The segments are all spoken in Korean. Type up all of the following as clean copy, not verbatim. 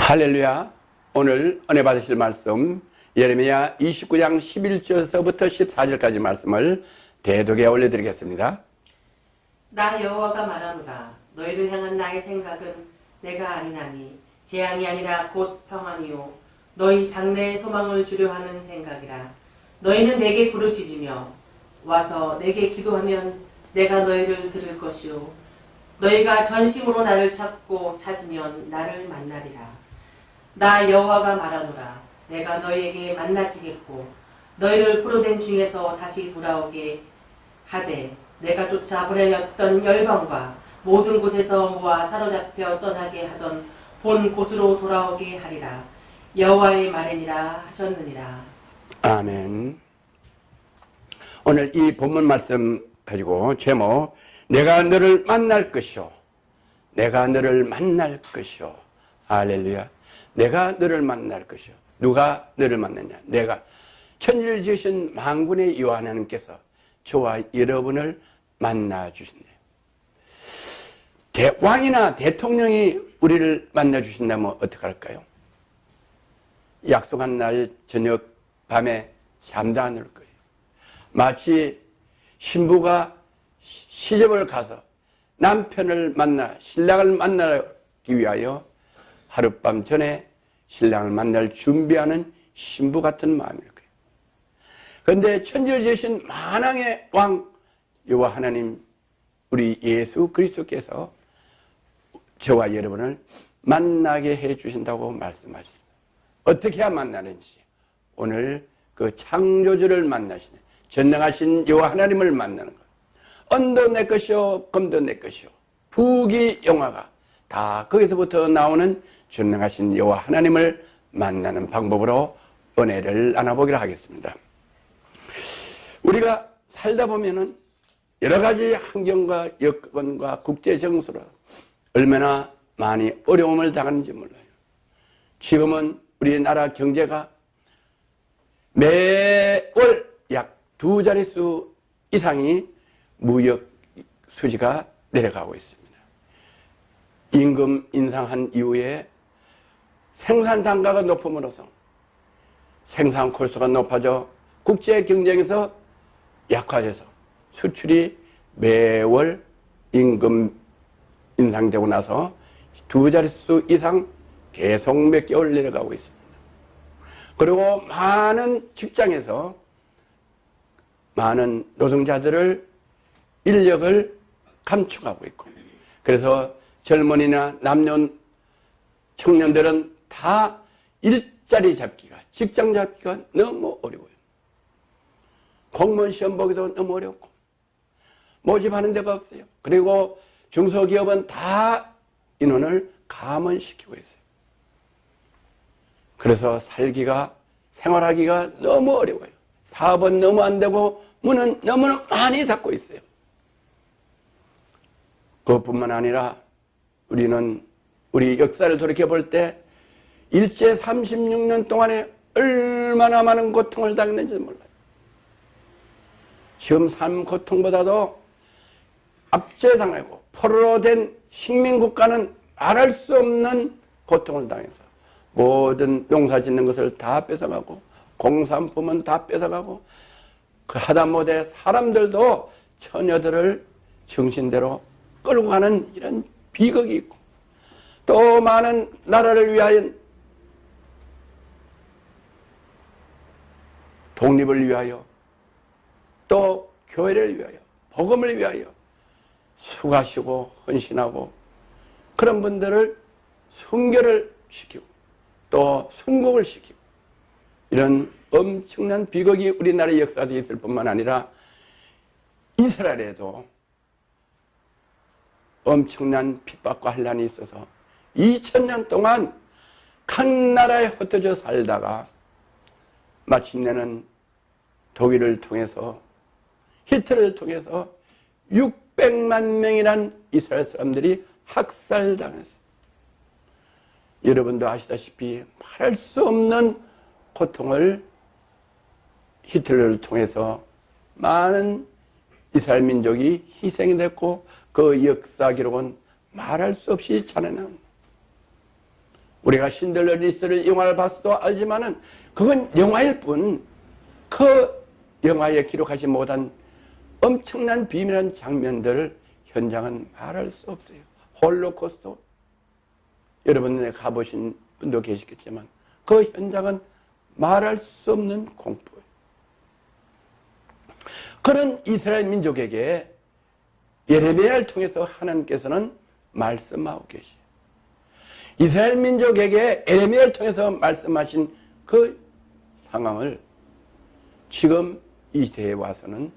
할렐루야. 오늘 은혜 받으실 말씀 예레미야 29장 11절서부터 14절까지 말씀을 대독에 올려드리겠습니다. 나 여호와가 말하노라. 너희를 향한 나의 생각은 내가 아니나니 재앙이 아니라 곧 평안이요 너희 장래의 소망을 주려 하는 생각이라. 너희는 내게 부르짖으며 와서 내게 기도하면 내가 너희를 들을 것이요 너희가 전심으로 나를 찾고 찾으면 나를 만나리라. 나 여호와가 말하노라. 내가 너희에게 만나지겠고 너희를 포로된 중에서 다시 돌아오게 하되 내가 쫓아 보내었던 열방과 모든 곳에서 모아 사로잡혀 떠나게 하던 본 곳으로 돌아오게 하리라. 여호와의 말이니라 하셨느니라. 아멘. 오늘 이 본문 말씀 가지고 제목 내가 너를 만날 것이요 내가 너를 만날 것이요. 할렐루야. 내가 너를 만날 것이요. 누가 너를 만났냐? 내가 천지를 지으신 만군의 여호와 하나님께서 저와 여러분을 만나 주신대. 왕이나 대통령이 우리를 만나 주신다면 어떡할까요? 약속한 날 저녁 밤에 잠도 안 올 거예요. 마치 신부가 시집을 가서 남편을 만나 신랑을 만나기 위하여 하룻밤 전에 신랑을 만날 준비하는 신부 같은 마음일 거예요. 그런데 천지를 지으신 만왕의 왕 여호와 하나님 우리 예수 그리스도께서 저와 여러분을 만나게 해 주신다고 말씀하십니다. 어떻게 해야 만나는지 오늘 그 창조주를 만나시는 전능하신 여호와 하나님을 만나는 것. 언도 내 것이요 검도 내 것이요 부귀 영화가 다 거기서부터 나오는 전능하신 여호와 하나님을 만나는 방법으로 은혜를 나눠보기로 하겠습니다. 우리가 살다 보면은 여러 가지 환경과 여건과 국제 정서로 얼마나 많이 어려움을 당하는지 몰라요. 지금은 우리나라 경제가 매월 약 2자릿수 이상이 무역 수지가 내려가고 있습니다. 임금 인상한 이후에 생산 단가가 높음으로써 생산 코스트가 높아져 국제 경쟁에서 약화돼서 수출이 매월 임금 인상되고 나서 2자릿수 이상 계속 몇 개월 내려가고 있습니다. 그리고 많은 직장에서 많은 노동자들을 인력을 감축하고 있고 그래서 젊은이나 남녀 청년들은 다 일자리 잡기가 직장 잡기가 너무 어려워요. 공무원 시험 보기도 너무 어렵고 모집하는 데가 없어요. 그리고 중소기업은 다 인원을 감원시키고 있어요. 그래서 살기가 생활하기가 너무 어려워요. 사업은 너무 안 되고 문은 너무 많이 닫고 있어요. 그것뿐만 아니라 우리는 우리 역사를 돌이켜볼 때 일제 36년 동안에 얼마나 많은 고통을 당했는지 몰라요. 지금 삶 고통보다도 압제당하고 포로로 된 식민국가는 말할 수 없는 고통을 당해서 모든 농사 짓는 것을 다 뺏어가고 공산품은 다 뺏어가고 그 하다못해 사람들도 처녀들을 정신대로 끌고 가는 이런 비극이 있고 또 많은 나라를 위하여 독립을 위하여 또 교회를 위하여 복음을 위하여 수고하시고 헌신하고 그런 분들을 순교를 시키고 또 순국을 시키고 이런 엄청난 비극이 우리나라의 역사도 있을 뿐만 아니라 이스라엘에도 엄청난 핍박과 환란이 있어서 2000년 동안 각 나라에 흩어져 살다가 마침내는 독일을 통해서 히틀러를 통해서 600만 명이란 이스라엘 사람들이 학살당했어요. 여러분도 아시다시피 말할 수 없는 고통을 히틀러를 통해서 많은 이스라엘 민족이 희생이 됐고 그 역사 기록은 말할 수 없이 잔인합니다. 우리가 신들러 리스를 영화를 봤어도 알지만은 그건 영화일 뿐 그 영화에 기록하지 못한 엄청난 비밀한 장면들 현장은 말할 수 없어요. 홀로코스트 여러분들 가보신 분도 계시겠지만 그 현장은 말할 수 없는 공포예요. 그런 이스라엘 민족에게 예레미야를 통해서 하나님께서는 말씀하고 계시죠. 이스라엘 민족에게 예레미야를 통해서 말씀하신 그 상황을 지금 이 시대에 와서는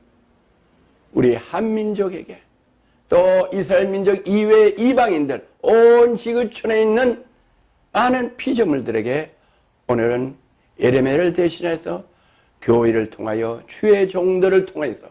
우리 한민족에게 또 이스라엘 민족 이외의 이방인들 온 지구촌에 있는 많은 피조물들에게 오늘은 예레미야를 대신해서 교회를 통하여 주의 종들을 통해서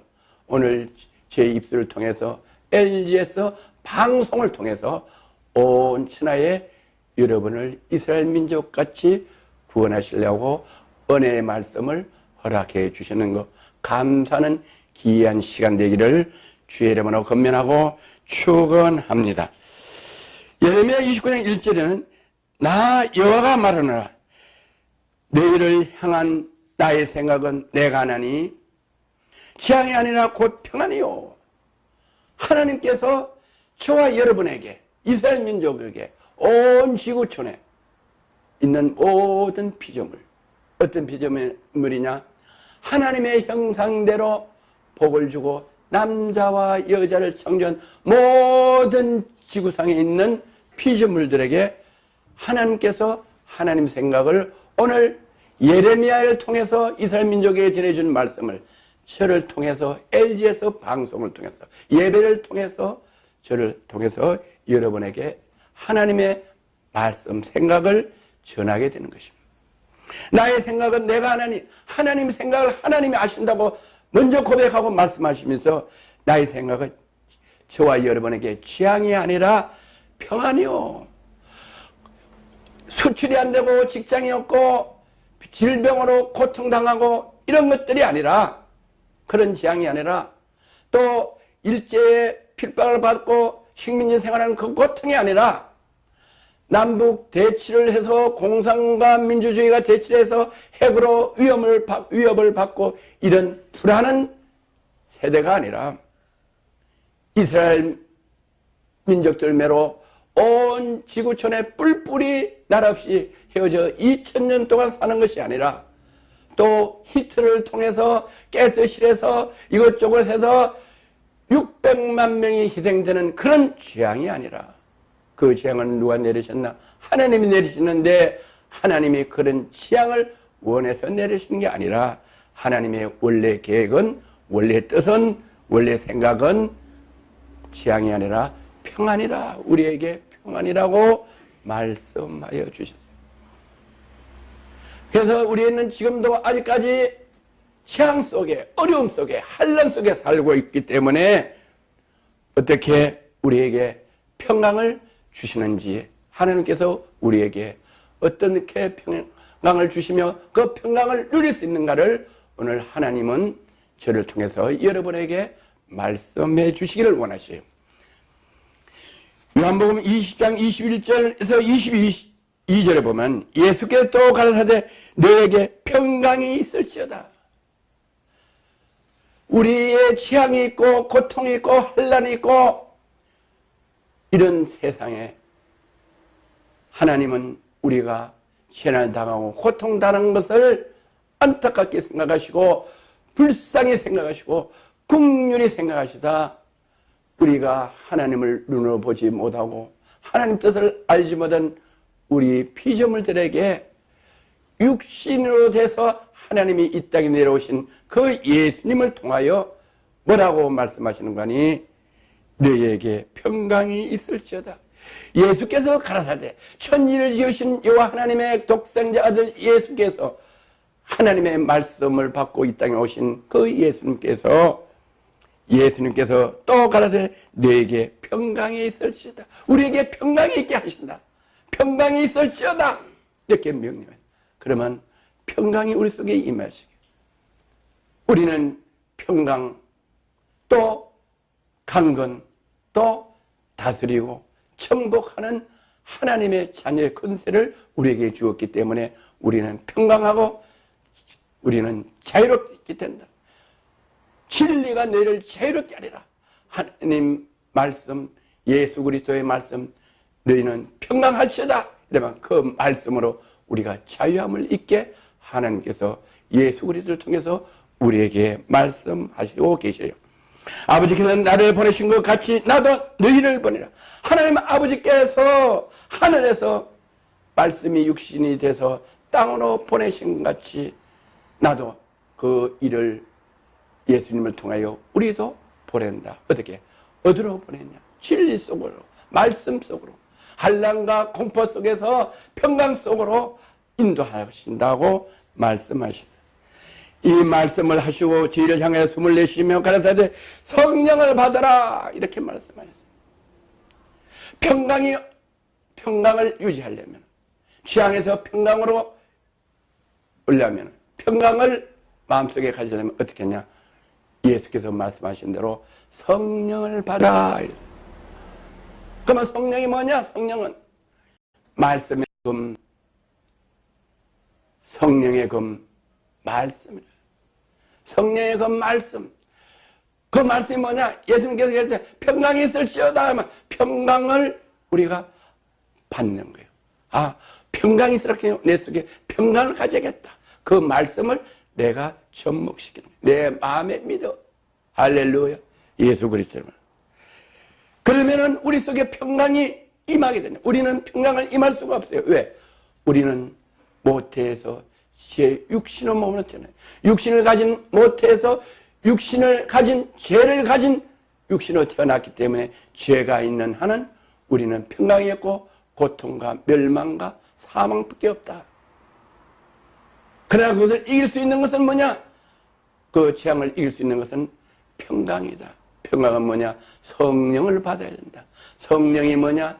오늘 제 입술을 통해서 LG에서 방송을 통해서 온 천하의 여러분을 이스라엘 민족같이 구원하시려고 은혜의 말씀을 허락해 주시는 것 감사하는 귀한 시간 되기를 주의 이름으로 건면하고 축원합니다. 예레미야 29장 1절에는 나 여호와가 말하노라 너희를 향한 나의 생각은 내가 하나니 재앙이 아니라 곧 평안이요. 하나님께서 저와 여러분에게 이스라엘 민족에게 온 지구촌에 있는 모든 피조물 어떤 피조물이냐 하나님의 형상대로 복을 주고 남자와 여자를 창조한 모든 지구상에 있는 피조물들에게 하나님께서 하나님 생각을 오늘 예레미야를 통해서 이스라엘 민족에게 전해준 말씀을 저를 통해서 LG에서 방송을 통해서 예배를 통해서 저를 통해서 여러분에게 하나님의 말씀 생각을 전하게 되는 것입니다. 나의 생각은 내가 하나님 생각을 하나님이 아신다고 먼저 고백하고 말씀하시면서 나의 생각은 저와 여러분에게 재앙이 아니라 평안이요. 수출이 안 되고 직장이 없고 질병으로 고통당하고 이런 것들이 아니라 그런 재앙이 아니라 또 일제의 핍박을 받고 식민지 생활하는 그 고통이 아니라 남북 대치를 해서 공산과 민주주의가 대치를 해서 핵으로 위협을 받고 이런 불안한 세대가 아니라 이스라엘 민족들매로 온 지구촌에 뿔뿔이 날 없이 헤어져 2000년 동안 사는 것이 아니라 또 히트를 통해서 가스실에서 이것저것 해서 600만 명이 희생되는 그런 재앙이 아니라 그 재앙은 누가 내리셨나? 하나님이 내리시는데 하나님이 그런 재앙을 원해서 내리시는 게 아니라 하나님의 원래 계획은 원래 뜻은 원래 생각은 재앙이 아니라 평안이라 우리에게 평안이라고 말씀하여 주셨어요. 그래서 우리는 지금도 아직까지 재앙 속에 어려움 속에 환난 속에 살고 있기 때문에 어떻게 우리에게 평강을 주시는지 하나님께서 우리에게 어떻게 평강을 주시며 그 평강을 누릴 수 있는가를 오늘 하나님은 저를 통해서 여러분에게 말씀해 주시기를 원하셔요. 요한복음 20장 21절에서 22절에 보면 예수께서 또 가라사대 너에게 평강이 있을지어다. 우리의 재앙이 있고 고통이 있고 환난이 있고 이런 세상에 하나님은 우리가 재난을 당하고 고통당하는 것을 안타깝게 생각하시고 불쌍히 생각하시고 긍휼히 생각하시다 우리가 하나님을 눈으로 보지 못하고 하나님 뜻을 알지 못한 우리 피조물들에게 육신으로 돼서 하나님이 이 땅에 내려오신 그 예수님을 통하여 뭐라고 말씀하시는 거니? 너희에게 평강이 있을지어다. 예수께서 가라사대 천지를 지으신 여호와 하나님의 독생자 아들 예수께서 하나님의 말씀을 받고 이 땅에 오신 그 예수님께서 또 가라사대 너에게 평강이 있을지어다. 우리에게 평강이 있게 하신다. 평강이 있을지어다. 이렇게 명령해요. 그러면 평강이 우리 속에 임하시게. 우리는 평강 또 강건 또 다스리고 정복하는 하나님의 자녀의 권세를 우리에게 주었기 때문에 우리는 평강하고 우리는 자유롭게 된다. 진리가 너희를 자유롭게 하리라. 하나님 말씀, 예수 그리스도의 말씀, 너희는 평강할지어다. 이러면 그 말씀으로 우리가 자유함을 잊게 하나님께서 예수 그리스도를 통해서 우리에게 말씀하시고 계셔요. 아버지께서 나를 보내신 것 같이 나도 너희를 보내라. 하나님 아버지께서 하늘에서 말씀이 육신이 돼서 땅으로 보내신 것 같이 나도 그 일을 예수님을 통하여 우리도 보낸다. 어떻게? 어디로 보냈냐? 진리 속으로, 말씀 속으로, 한란과 공포 속에서 평강 속으로 인도하신다고 말씀하십니다. 이 말씀을 하시고 저희를 향해 숨을 내쉬며 가라사대 성령을 받아라 이렇게 말씀하셨어요. 평강을 유지하려면, 취향에서 평강으로 오려면, 평강을 마음속에 가지려면 어떻게 했냐? 예수께서 말씀하신 대로 성령을 받아. 그러면 성령이 뭐냐? 성령은 말씀의 금, 성령의 금, 말씀이다. 성령의 그 말씀. 그 말씀이 뭐냐? 예수님께서 얘기했어요. 평강이 있을지어다 하면 평강을 우리가 받는 거예요. 아, 평강이 있으라고 내 속에 평강을 가져야겠다. 그 말씀을 내가 접목시키는 거예요. 내 마음에 믿어. 할렐루야. 예수 그리스도를. 그러면은 우리 속에 평강이 임하게 되냐? 우리는 평강을 임할 수가 없어요. 왜? 우리는 모태에서 제 육신의 몸으로 태어나요. 육신을 가진 모태에서 육신을 가진 죄를 가진 육신으로 태어났기 때문에 죄가 있는 한은 우리는 평강이 없고 고통과 멸망과 사망밖에 없다. 그러나 그것을 이길 수 있는 것은 뭐냐? 그 재앙을 이길 수 있는 것은 평강이다. 평강은 뭐냐? 성령을 받아야 된다. 성령이 뭐냐?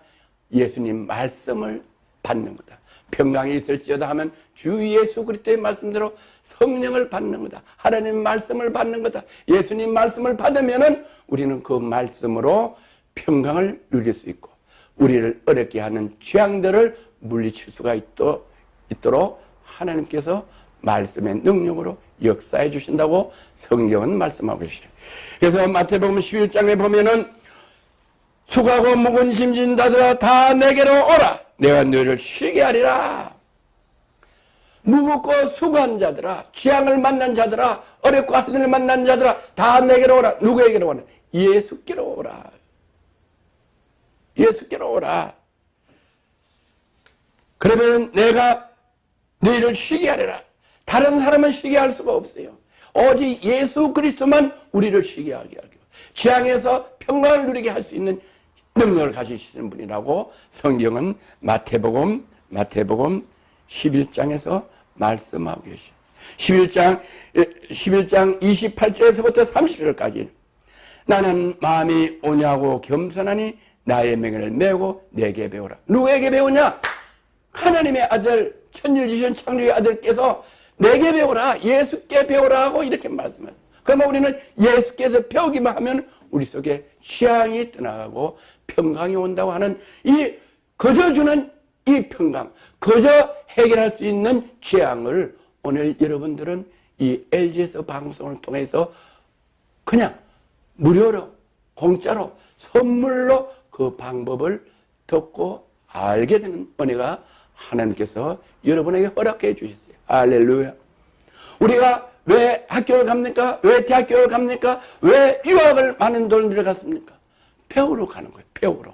예수님 말씀을 받는 거다. 평강이 있을지어다 하면 주 예수 그리스도의 말씀대로 성령을 받는 거다. 하나님 말씀을 받는 거다. 예수님 말씀을 받으면은 우리는 그 말씀으로 평강을 누릴 수 있고 우리를 어렵게 하는 재앙들을 물리칠 수가 있도록 하나님께서 말씀의 능력으로 역사해 주신다고 성경은 말씀하고 계시죠. 그래서 마태복음 11장에 보면은 수고하고 무거운 짐진 자들아 다 내게로 오라. 내가 너희를 쉬게 하리라. 무겁고 수고한 자들아, 재앙을 만난 자들아, 어렵고 하늘을 만난 자들아 다 내게로 오라. 누구에게로 오라? 예수께로 오라. 예수께로 오라. 그러면 내가 너희를 쉬게 하리라. 다른 사람은 쉬게 할 수가 없어요. 오직 예수 그리스도만 우리를 쉬게 하게 하고 재앙에서 평강을 누리게 할 수 있는 능력을 가지시는 분이라고 성경은 마태복음 11장에서 말씀하고 계시죠. 11장 28절에서부터 30절까지 나는 마음이 온유하고 겸손하니 나의 명예를 메고 내게 배우라. 누구에게 배우냐? 하나님의 아들, 천일지신 창조의 아들께서 내게 배우라. 예수께 배우라 하고 이렇게 말씀해요. 그러면 우리는 예수께서 배우기만 하면 우리 속에 취향이 떠나가고 평강이 온다고 하는 이 거저 주는 이 평강, 거저 해결할 수 있는 재앙을 오늘 여러분들은 이 LG에서 방송을 통해서 그냥 무료로 공짜로 선물로 그 방법을 듣고 알게 되는 은혜가 하나님께서 여러분에게 허락해 주셨어요. 할렐루야. 우리가 왜 학교를 갑니까? 왜 대학교를 갑니까? 왜 유학을 많은 돈을 갔습니까? 배우러 가는 거예요. 배우러.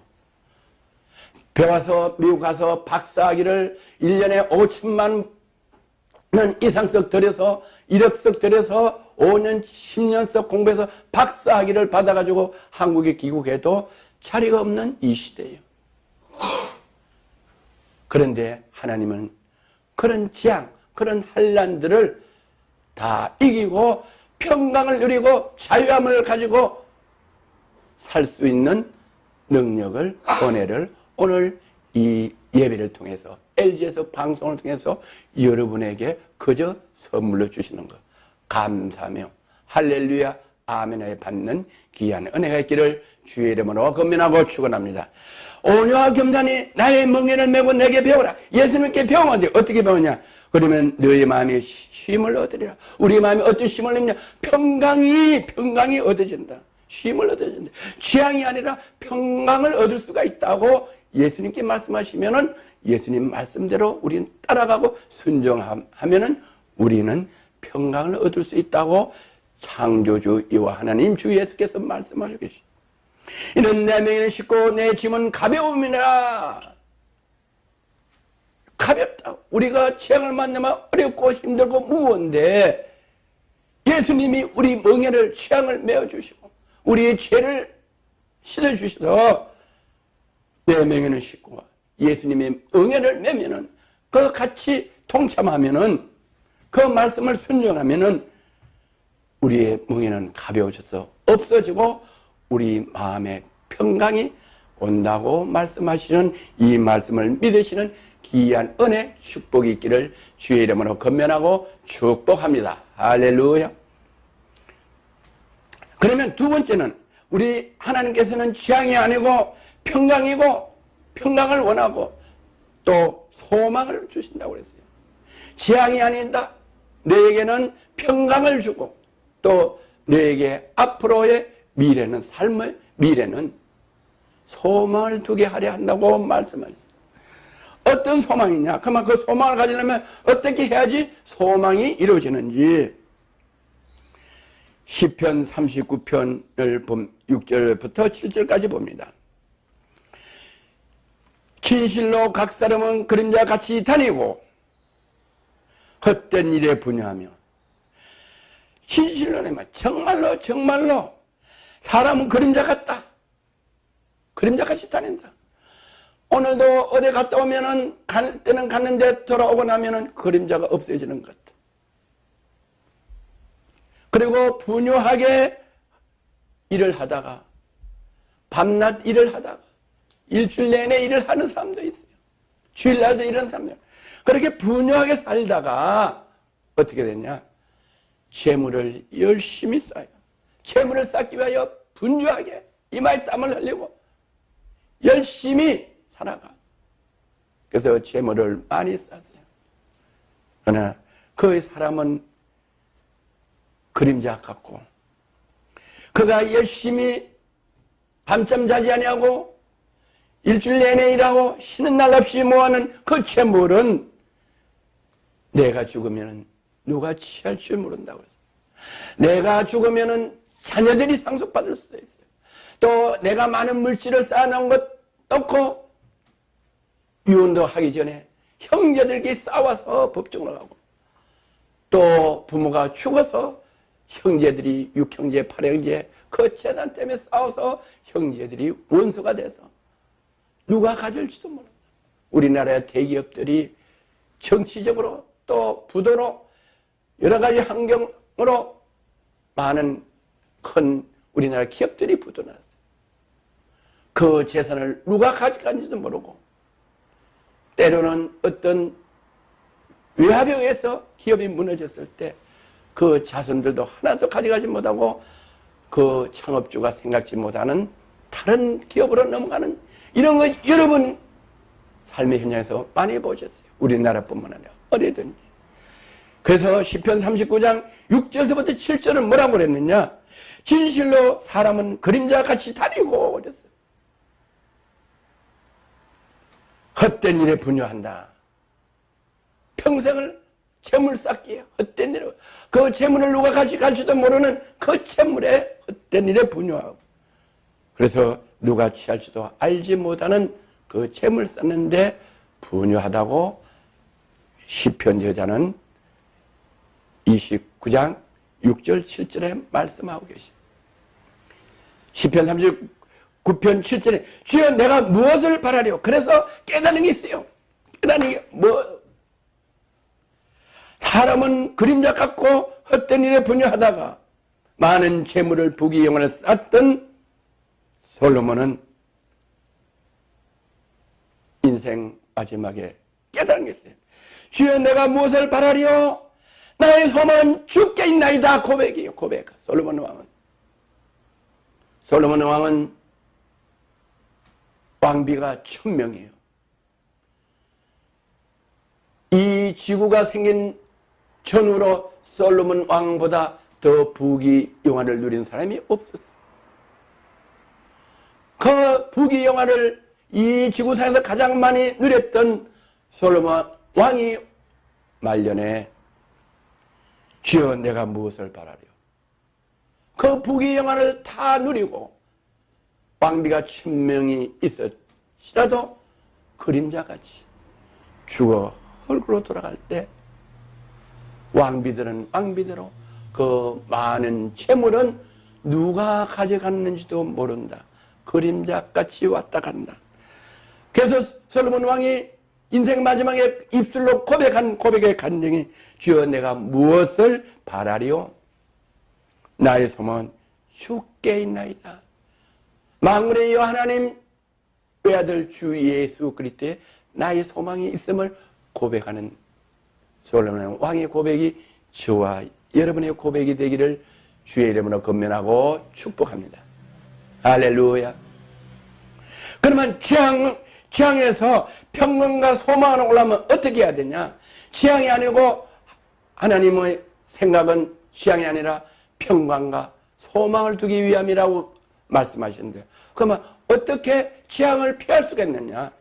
배워서 미국 가서 박사학위를 1년에 5천만 원 이상씩 들여서 1억씩 들여서 5년 10년씩 공부해서 박사학위를 받아가지고 한국에 귀국해도 자리가 없는 이 시대예요. 그런데 하나님은 그런 재앙, 그런 환난들을 다 이기고 평강을 누리고 자유함을 가지고 살 수 있는 능력을, 은혜를 오늘 이 예배를 통해서 LG에서 방송을 통해서 여러분에게 그저 선물로 주시는 것 감사하며 할렐루야 아멘에 받는 귀한 은혜가 있기를 주의 이름으로 권면하고 축원합니다. 온유와 겸손히 나의 멍에를 메고 내게 배우라. 예수님께 배우면 어떻게 배우냐? 그러면 너희 마음이 쉼을 얻으리라. 우리 마음이 어떤 쉼을 얻냐? 평강이 얻어진다. 쉼을 얻어진다. 취향이 아니라 평강을 얻을 수가 있다고 예수님께 말씀하시면은 예수님 말씀대로 우리는 따라가고 순종하면은 우리는 평강을 얻을 수 있다고 창조주 이와 하나님 주 예수께서 말씀하시고 계십니다. 이는 내 멍에는 쉽고 내 짐은 가벼움이라. 가볍다. 우리가 취향을 만나면 어렵고 힘들고 무거운데 예수님이 우리 멍에를 취향을 메어주시고 우리의 죄를 씻어주셔서 내 멍에는 쉽고 예수님의 멍에를 메면은 그 같이 동참하면은 그 말씀을 순종하면은 우리의 멍에는 가벼워져서 없어지고 우리 마음의 평강이 온다고 말씀하시는 이 말씀을 믿으시는 귀한 은혜 축복이 있기를 주의 이름으로 건면하고 축복합니다. 할렐루야. 그러면 두 번째는 우리 하나님께서는 취향이 아니고 평강이고 평강을 원하고 또 소망을 주신다고 그랬어요. 취향이 아니다. 너에게는 평강을 주고 또 너에게 앞으로의 미래는 삶의 미래는 소망을 두게 하려 한다고 말씀하셨어요. 어떤 소망이냐? 그러면 그 소망을 가지려면 어떻게 해야지 소망이 이루어지는지 시편 39편을 6절부터 7절까지 봅니다. 진실로 각 사람은 그림자 같이 다니고 헛된 일에 분야하며 진실로는 정말로 사람은 그림자 같다. 그림자 같이 다닌다. 오늘도 어디 갔다 오면은 갈 때는 갔는데 돌아오고 나면은 그림자가 없어지는 것 같다. 그리고 분유하게 일을 하다가 밤낮 일을 하다가 일주일 내내 일을 하는 사람도 있어요. 주일날도 이런 사람들. 그렇게 분유하게 살다가 어떻게 됐냐? 재물을 열심히 쌓아요. 재물을 쌓기 위하여 분주하게 이마에 땀을 흘리고 열심히 살아가. 그래서 재물을 많이 쌓았어요. 그러나 그 사람은 그림자 같고 그가 열심히 밤잠 자지 아니하고 일주일 내내 일하고 쉬는 날 없이 모아는 그 재물은 내가 죽으면 누가 취할 줄 모른다고 했어요. 내가 죽으면 자녀들이 상속받을 수도 있어요. 또 내가 많은 물질을 쌓아놓은 것 넣고 유언도 하기 전에 형제들끼리 싸워서 법정으로 가고 또 부모가 죽어서 형제들이 6형제, 8형제 그 재산 때문에 싸워서 형제들이 원수가 돼서 누가 가질지도 모른다. 우리나라의 대기업들이 정치적으로 또 부도로 여러 가지 환경으로 많은 큰 우리나라 기업들이 부도났어요. 그 재산을 누가 가져간지도 모르고 때로는 어떤 외압에 의해서 기업이 무너졌을 때 그 자손들도 하나도 가져가지 못하고 그 창업주가 생각지 못하는 다른 기업으로 넘어가는 이런 거 여러분 삶의 현장에서 많이 보셨어요. 우리나라뿐만 아니라 어디든지. 그래서 시편 39장 6절에서부터 7절은 뭐라고 그랬느냐? 진실로 사람은 그림자 같이 다니고 그랬어요. 헛된 일에 분유한다. 평생을 재물 쌓기에 헛된 일에 그 재물을 누가 가져갈지도 모르는 그 재물에 헛된 일에 분유하고 그래서 누가 취할지도 알지 못하는 그 재물 쌓는데 분유하다고 시편 저자는 29장 6절 7절에 말씀하고 계십니다. 시편 39편 7절에 주여 내가 무엇을 바라리요? 그래서 깨닫는 게 있어요. 깨닫는 게 사람은 그림자 같고 헛된 일에 분유하다가 많은 재물을 부귀영화를 쌓았던 솔로몬은 인생 마지막에 깨달은 게 있어요. 주여 내가 무엇을 바라리요? 나의 소망은 주께 있나이다. 고백이에요. 고백. 솔로몬 왕은 왕비가 1000명이에요. 이 지구가 생긴 전후로 솔로몬 왕보다 더 부귀 영화를 누린 사람이 없었어요. 그 부귀 영화를 이 지구상에서 가장 많이 누렸던 솔로몬 왕이 말년에 주여 내가 무엇을 바라려? 그 부귀 영화를 다 누리고 왕비가 1000명이 있었지라도 그림자같이 죽어 흙으로 돌아갈 때 왕비들은 왕비대로 그 많은 재물은 누가 가져갔는지도 모른다. 그림자같이 왔다 간다. 그래서 솔로몬 왕이 인생 마지막에 입술로 고백한 고백의 간증이 주여 내가 무엇을 바라리요? 나의 소망은 주께 있나이다. 만군의 여호와 하나님 외아들 주 예수 그리스도의 나의 소망이 있음을 고백하는 솔로몬 왕의 고백이 저와 여러분의 고백이 되기를 주의 이름으로 건면하고 축복합니다. 할렐루야. 그러면 지향에서 평강과 소망을 올라면 어떻게 해야 되냐? 지향이 아니고 하나님의 생각은 지향이 아니라 평강과 소망을 두기 위함이라고 말씀하시는데요. 그러면 어떻게 지향을 피할 수가 있느냐?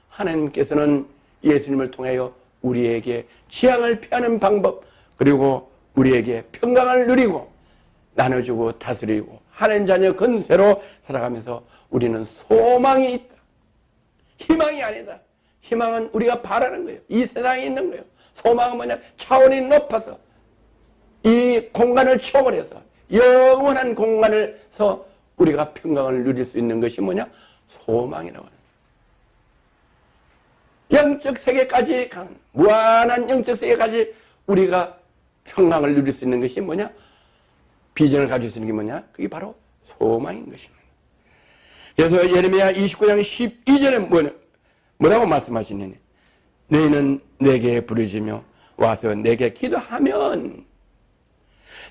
하나님께서는 예수님을 통하여 우리에게 지향을 피하는 방법, 그리고 우리에게 평강을 누리고 나눠주고 다스리고 하나님 자녀 건세로 살아가면서 우리는 소망이 있다. 희망이 아니다. 희망은 우리가 바라는 거예요. 이 세상에 있는 거예요. 소망은 뭐냐? 차원이 높아서 이 공간을 초월해서 영원한 공간에서 우리가 평강을 누릴 수 있는 것이 뭐냐? 소망이라고 하는 거예요. 영적 세계까지 간 무한한 영적 세계까지 우리가 평강을 누릴 수 있는 것이 뭐냐? 비전을 가질 수 있는 게 뭐냐? 그게 바로 소망인 것입니다. 그래서 예레미야 29장 12절에 뭐라고 말씀하시느냐? 너희는 내게 부르짖으며 와서 내게 기도하면.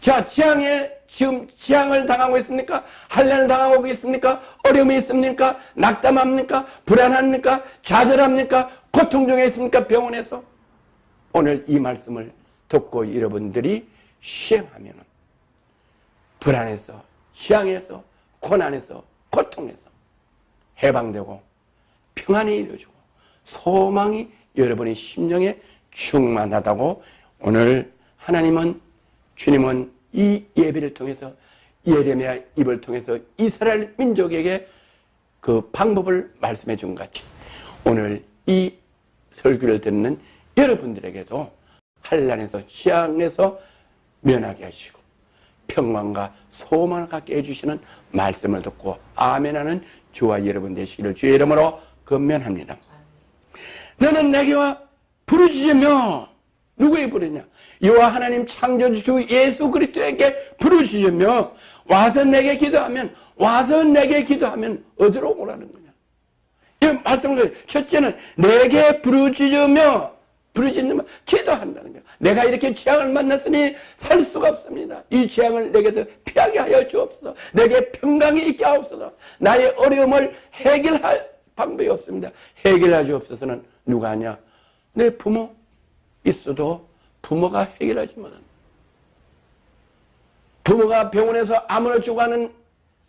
자, 지금 지향을 당하고 있습니까? 한란을 당하고 있습니까? 어려움이 있습니까? 낙담합니까? 불안합니까? 좌절합니까? 고통 중에 있습니까? 병원에서? 오늘 이 말씀을 듣고 여러분들이 시행하면 불안해서, 지향에서, 고난에서, 고통에서 해방되고 평안이 이루어지고 소망이 여러분의 심령에 충만하다고 오늘 하나님은, 주님은 이 예배를 통해서 예레미야 입을 통해서 이스라엘 민족에게 그 방법을 말씀해 준 것 같이 오늘 이 설교를 듣는 여러분들에게도 한란에서 지향에서 면하게 하시고 평강과 소망을 갖게 해주시는 말씀을 듣고 아멘하는 주와 여러분 되시기를 주의 이름으로 건면합니다. 너는 내게와 부르짖으며, 누구에게 부르냐? 여호와 하나님 창조주 예수 그리스도에게 부르짖으며 와서 내게 기도하면, 와서 내게 기도하면 어디로 오라는 거냐? 이 말씀을, 첫째는 내게 부르짖으며, 부르짖으면 기도한다는 거야. 내가 이렇게 재앙을 만났으니 살 수가 없습니다. 이 재앙을 내게서 피하게 하여 주옵소서. 내게 평강이 있게 하옵소서. 나의 어려움을 해결할 방법이 없습니다. 해결해 주옵소서는 누가 하냐? 내 부모 있어도 부모가 해결하지 못한다. 부모가 병원에서 아무렇지도 않은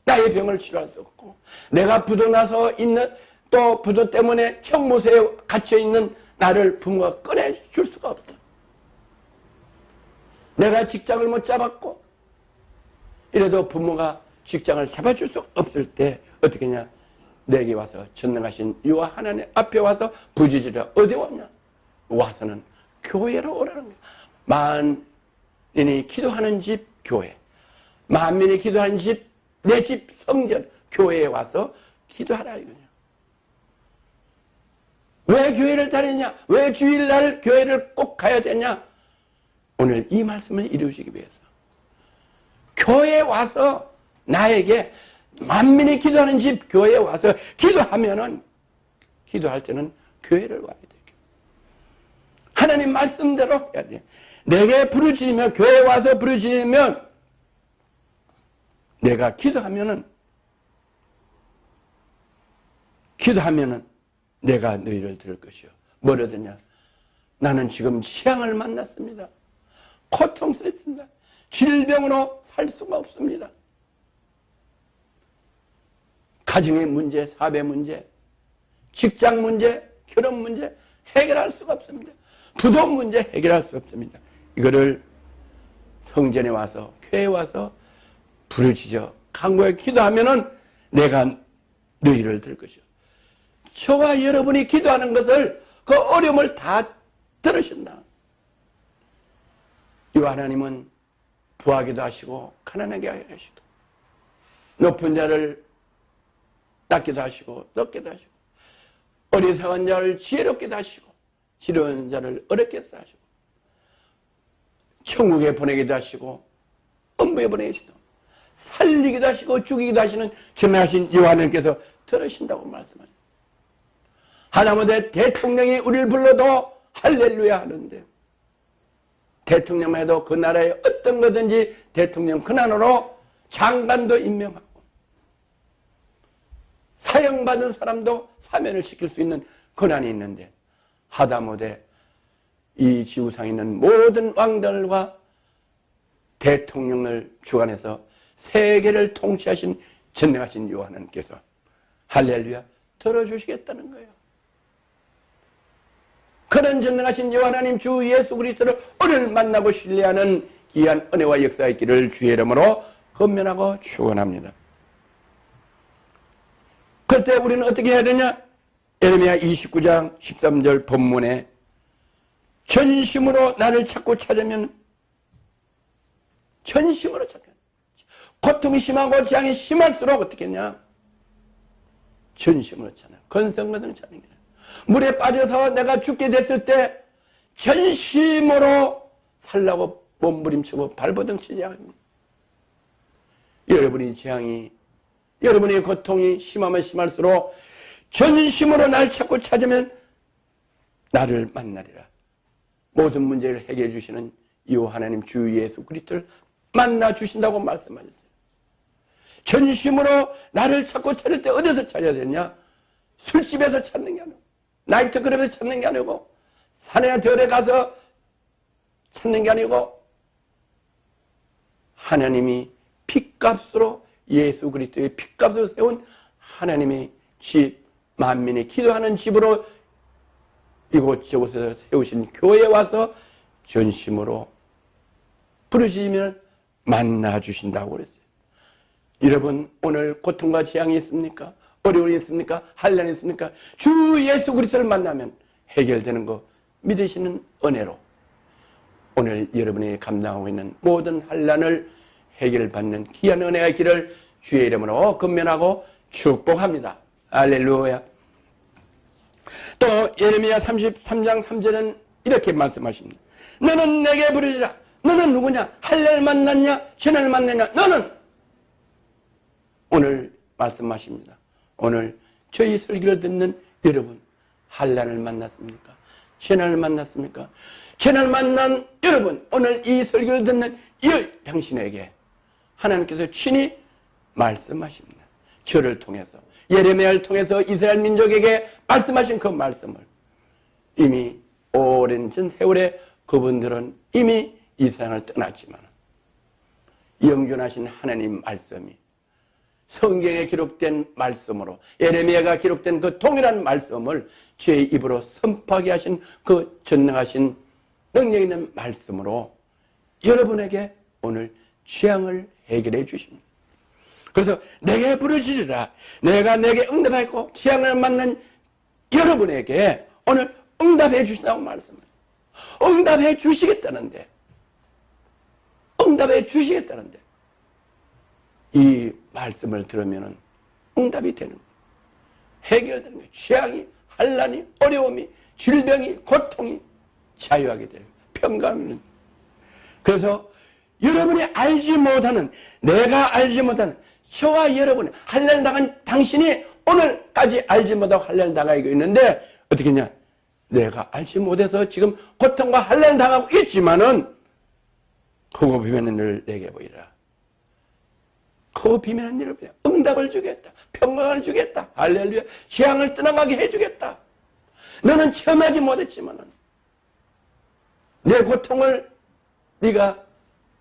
나의 병을 치료할 수 없고, 내가 부도 나서 있는, 또 부도 때문에 형무소에 갇혀있는 나를 부모가 꺼내줄 수가 없다. 내가 직장을 못 잡았고 이래도 부모가 직장을 잡아줄 수 없을 때 어떻게 하냐? 내게 와서 전능하신 여호와 하나님 앞에 와서 부르짖으라. 어디 왔냐? 와서는 교회로 오라는 거야. 만인이 기도하는 집 교회, 만민이 기도하는 집, 내 집 성전, 교회에 와서 기도하라 이거냐. 왜 교회를 다니냐? 왜 주일날 교회를 꼭 가야 되냐? 오늘 이 말씀을 이루시기 위해서 교회에 와서 나에게, 만민이 기도하는 집 교회에 와서 기도하면은, 기도할 때는 교회를 와야 돼. 하나님 말씀대로 해야 돼. 내게 부르짖으면, 교회에 와서 부르짖으면, 내가 기도하면은 기도하면은 내가 너희를 들을 것이요. 뭐를 듣냐? 나는 지금 재앙을 만났습니다. 고통스럽습니다. 질병으로 살 수가 없습니다. 가정의 문제, 사회 문제, 직장 문제, 결혼 문제 해결할 수가 없습니다. 부도 문제 해결할 수 없습니다. 이거를 성전에 와서, 교회에 와서 부르짖어 간구해 기도하면은 내가 너희를 들을 것이요. 저와 여러분이 기도하는 것을, 그 어려움을 다 들으신다. 이 하나님은 부하기도 하시고 가난하게 하시고 높은 자를 낮게도 하시고 높게도 하시고 어리석은 자를 지혜롭게도 하시고 지혜로운 자를 어렵게 하시고 천국에 보내기도 하시고 음부에 보내기도 하시고 살리기도 하시고 죽이기도 하시는 전능하신 여호와님께서 들으신다고 말씀하십니다. 하나님의 대통령이 우리를 불러도 할렐루야 하는데, 대통령만 해도 그 나라에 어떤 거든지 대통령 권한으로 장관도 임명하고 사형받은 사람도 사면을 시킬 수 있는 권한이 있는데, 하다못해 이 지구상에 있는 모든 왕들과 대통령을 주관해서 세계를 통치하신 전능하신 여호와 하나님께서 할렐루야 들어주시겠다는 거예요. 그런 전능하신 여호와 하나님 주 예수 그리스도를 오늘 만나고 신뢰하는 귀한 은혜와 역사가 있기를 주의 이름으로 권면하고 축원합니다. 그때 우리는 어떻게 해야 되냐? 예레미야 29장 13절 본문에 전심으로 나를 찾고 찾으면, 전심으로 찾아. 고통이 심하고 재앙이 심할수록 어떻게 했냐? 전심으로 찾아. 건성거든 찾는 거야. 물에 빠져서 내가 죽게 됐을 때 전심으로 살라고 몸부림치고 발버둥치지 않습니다. 여러분의 재앙이, 여러분의 고통이 심하면 심할수록 전심으로 날 찾고 찾으면 나를 만나리라. 모든 문제를 해결해 주시는 이 하나님 주 예수 그리스도를 만나 주신다고 말씀하셨어요. 전심으로 나를 찾고 찾을 때 어디서 찾아야 되냐? 술집에서 찾는 게 아니고, 나이트클럽에서 찾는 게 아니고, 산에 들에 가서 찾는 게 아니고, 하나님이 핏값으로, 예수 그리스도의 핏값으로 세운 하나님의 집, 만민이 기도하는 집으로 이곳저곳에서 세우신 교회에 와서 전심으로 부르짖으면 만나 주신다고 그랬어요. 여러분, 오늘 고통과 재앙이 있습니까? 어려움이 있습니까? 환난이 있습니까? 주 예수 그리스도를 만나면 해결되는 거 믿으시는 은혜로 오늘 여러분이 감당하고 있는 모든 환난을 해결받는 귀한 은혜가 있기를 주의 이름으로 권면하고 축복합니다. 할렐루야. 또 예레미야 33장 3절은 이렇게 말씀하십니다. 너는 내게 부르짖으라. 너는 누구냐? 할례를 만났냐? 죄를 만났냐? 너는 오늘 말씀하십니다. 오늘 저희 설교를 듣는 여러분, 환난을 만났습니까? 재난을 만났습니까? 재난을 만난 여러분, 오늘 이 설교를 듣는 당신에게 하나님께서 친히 말씀하십니다. 저를 통해서, 예레미야를 통해서 이스라엘 민족에게 말씀하신 그 말씀을 이미 오랜 전 세월에 그분들은 이미 이 세상을 떠났지만 영존하신 하나님 말씀이 성경에 기록된 말씀으로, 예레미야가 기록된 그 동일한 말씀을 제 입으로 선포하게 하신 그 전능하신 능력 있는 말씀으로 여러분에게 오늘 재앙을 해결해 주십니다. 그래서 내게 부르짖으라. 내가 내게 응답하였고 재앙을 만난 여러분에게 오늘 응답해 주신다고 말씀해요. 응답해 주시겠다는데, 응답해 주시겠다는데 이 말씀을 들으면 응답이 되는 거예요. 해결되는 거예요. 재앙이, 환난이, 어려움이, 질병이, 고통이 자유하게 돼요. 평강은. 그래서 여러분이 알지 못하는, 내가 알지 못하는, 저와 여러분이 환난을 당한 당신이 오늘까지 알지 못하고 환난을 당하고 있는데 어떻게 했냐? 내가 알지 못해서 지금 고통과 환난을 당하고 있지만은 그 비밀한 일을 내게 보이라. 그 비밀한 일을 보이라. 응답을 주겠다. 평강을 주겠다. 할렐루야. 재앙을 떠나가게 해주겠다. 너는 체험하지 못했지만은 내 고통을 네가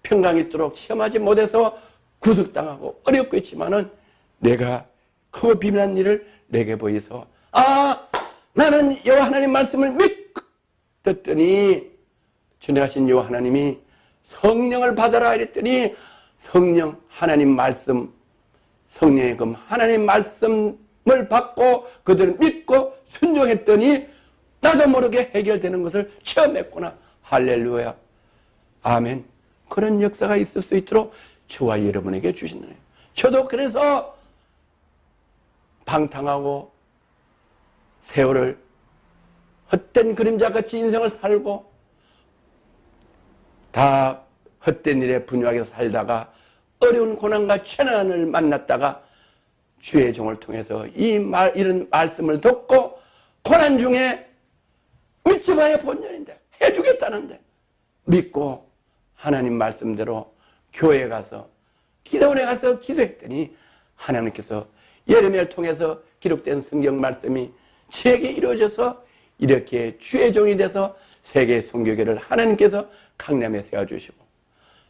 평강 있도록 체험하지 못해서 구속당하고 어렵고 있지만은 내가 크고 비밀한 일을 내게 보여서 나는 여호와 하나님 말씀을 믿고 듣더니 전능하신 여호와 하나님이 성령을 받아라 이랬더니 성령 하나님 말씀 성령의 금 하나님 말씀을 받고 그들을 믿고 순종했더니 나도 모르게 해결되는 것을 체험했구나. 할렐루야. 아멘. 그런 역사가 있을 수 있도록 저와 여러분에게 주시는 거예요. 저도 그래서 방탕하고 세월을 헛된 그림자같이 인생을 살고 다 헛된 일에 분유하게 살다가 어려운 고난과 천난을 만났다가 주의 종을 통해서 이런 말씀을 듣고 고난 중에 믿어봐야 본전인데 해주겠다는데 믿고 하나님 말씀대로 교회에 가서 기도원에 가서 기도했더니 하나님께서 예레미야를 통해서 기록된 성경 말씀이 제게 이루어져서 이렇게 주의 종이 돼서 세계 선교계를 하나님께서 강남에 세워주시고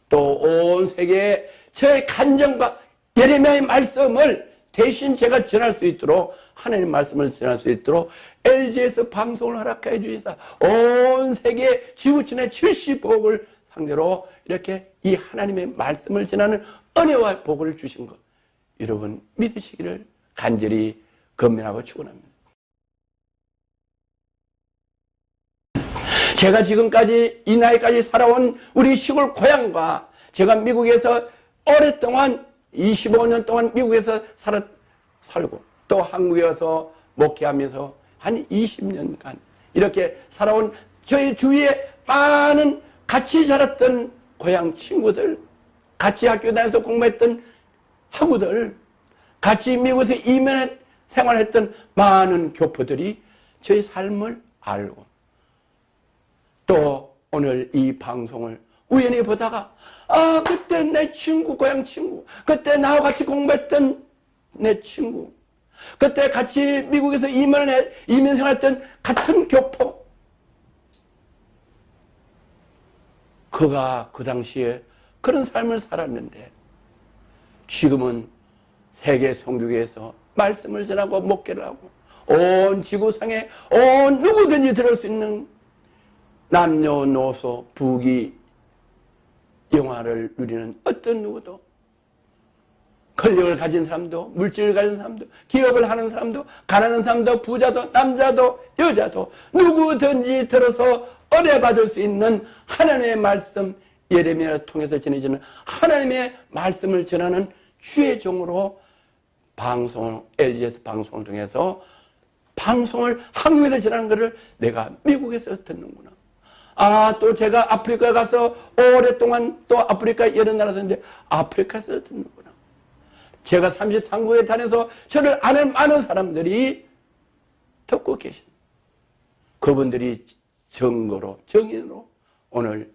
또 온 세계에 저의 간증과 예레미야의 말씀을 대신 제가 전할 수 있도록 하나님 말씀을 전할 수 있도록 LG에서 방송을 허락해 주시사 온 세계 지구촌의 70억을 상대로 이렇게 이 하나님의 말씀을 전하는 은혜와 복을 주신 것 여러분 믿으시기를 간절히 건면하고 축원합니다. 제가 지금까지 이 나이까지 살아온 우리 시골 고향과 제가 미국에서 오랫동안 25년 동안 미국에서 살고 또 한국에 와서 목회하면서 한 20년간 이렇게 살아온 저희 주위에 많은 같이 자랐던 고향 친구들, 같이 학교 다녀서 공부했던 학우들, 같이 미국에서 이민 생활했던 많은 교포들이 저희 삶을 알고 또 오늘 이 방송을 우연히 보다가 그때 내 친구, 고향 친구, 그때 나와 같이 공부했던 내 친구, 그때 같이 미국에서 이민 생활했던 같은 교포, 그가 그 당시에 그런 삶을 살았는데 지금은 세계 선교회에서 말씀을 전하고 목회를 하고 온 지구상에 온 누구든지 들을 수 있는 남녀노소 부귀 영화를 누리는 어떤 누구도 권력을 가진 사람도 물질을 가진 사람도 기업을 하는 사람도 가난한 사람도 부자도 남자도 여자도 누구든지 들어서 은혜 받을 수 있는 하나님의 말씀 예레미야를 통해서 전해지는 하나님의 말씀을 전하는 주의 종으로 방송을 LG에서 방송을 통해서 방송을 한국에서 전하는 것을 내가 미국에서 듣는구나. 또 제가 아프리카에 가서 오랫동안 또 아프리카 여러 나라에서 이제 아프리카에서 듣는구나. 제가 33국에 다녀서 저를 아는 많은 사람들이 듣고 계신 그분들이 증거로 정인으로 오늘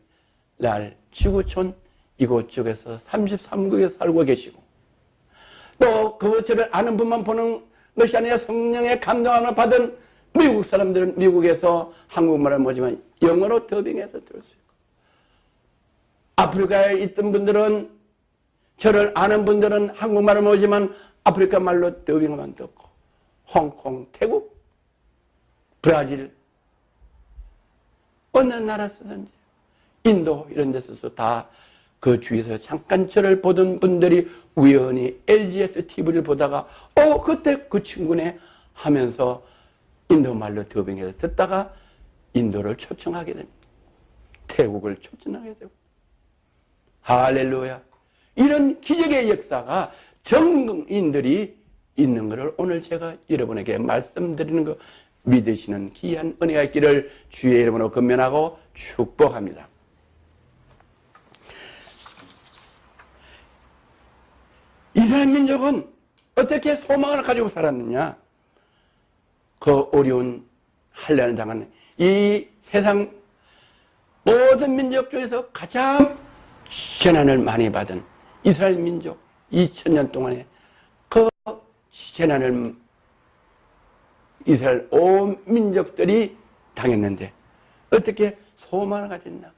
날 지구촌 이곳저곳에서 33국에 살고 계시고 또 그것을 아는 분만 보는 것이 아니라 성령의 감동함을 받은 미국 사람들은 미국에서 한국말을 모지만 영어로 더빙해서 들을 수 있고 아프리카에 있던 분들은 저를 아는 분들은 한국말을 모지만 아프리카 말로 더빙하면 듣고 홍콩, 태국, 브라질 어느 나라에서든지 인도 이런 데서도 다 그 주위에서 잠깐 저를 보던 분들이 우연히 LGS TV를 보다가 그때 그 친구네 하면서 인도말로 더빙해서 듣다가 인도를 초청하게 됩니다. 태국을 초청하게 되고 할렐루야. 이런 기적의 역사가 정인들이 있는 것을 오늘 제가 여러분에게 말씀드리는 거 믿으시는 귀한 은혜가 있기를 주의 이름으로 건면하고 축복합니다. 이스라엘 민족은 어떻게 소망을 가지고 살았느냐? 그 어려운 환난을 당하는 이 세상 모든 민족 중에서 가장 재난을 많이 받은 이스라엘 민족 2000년 동안에 그 재난을 이스라엘 온 민족들이 당했는데 어떻게 소망을 가졌나?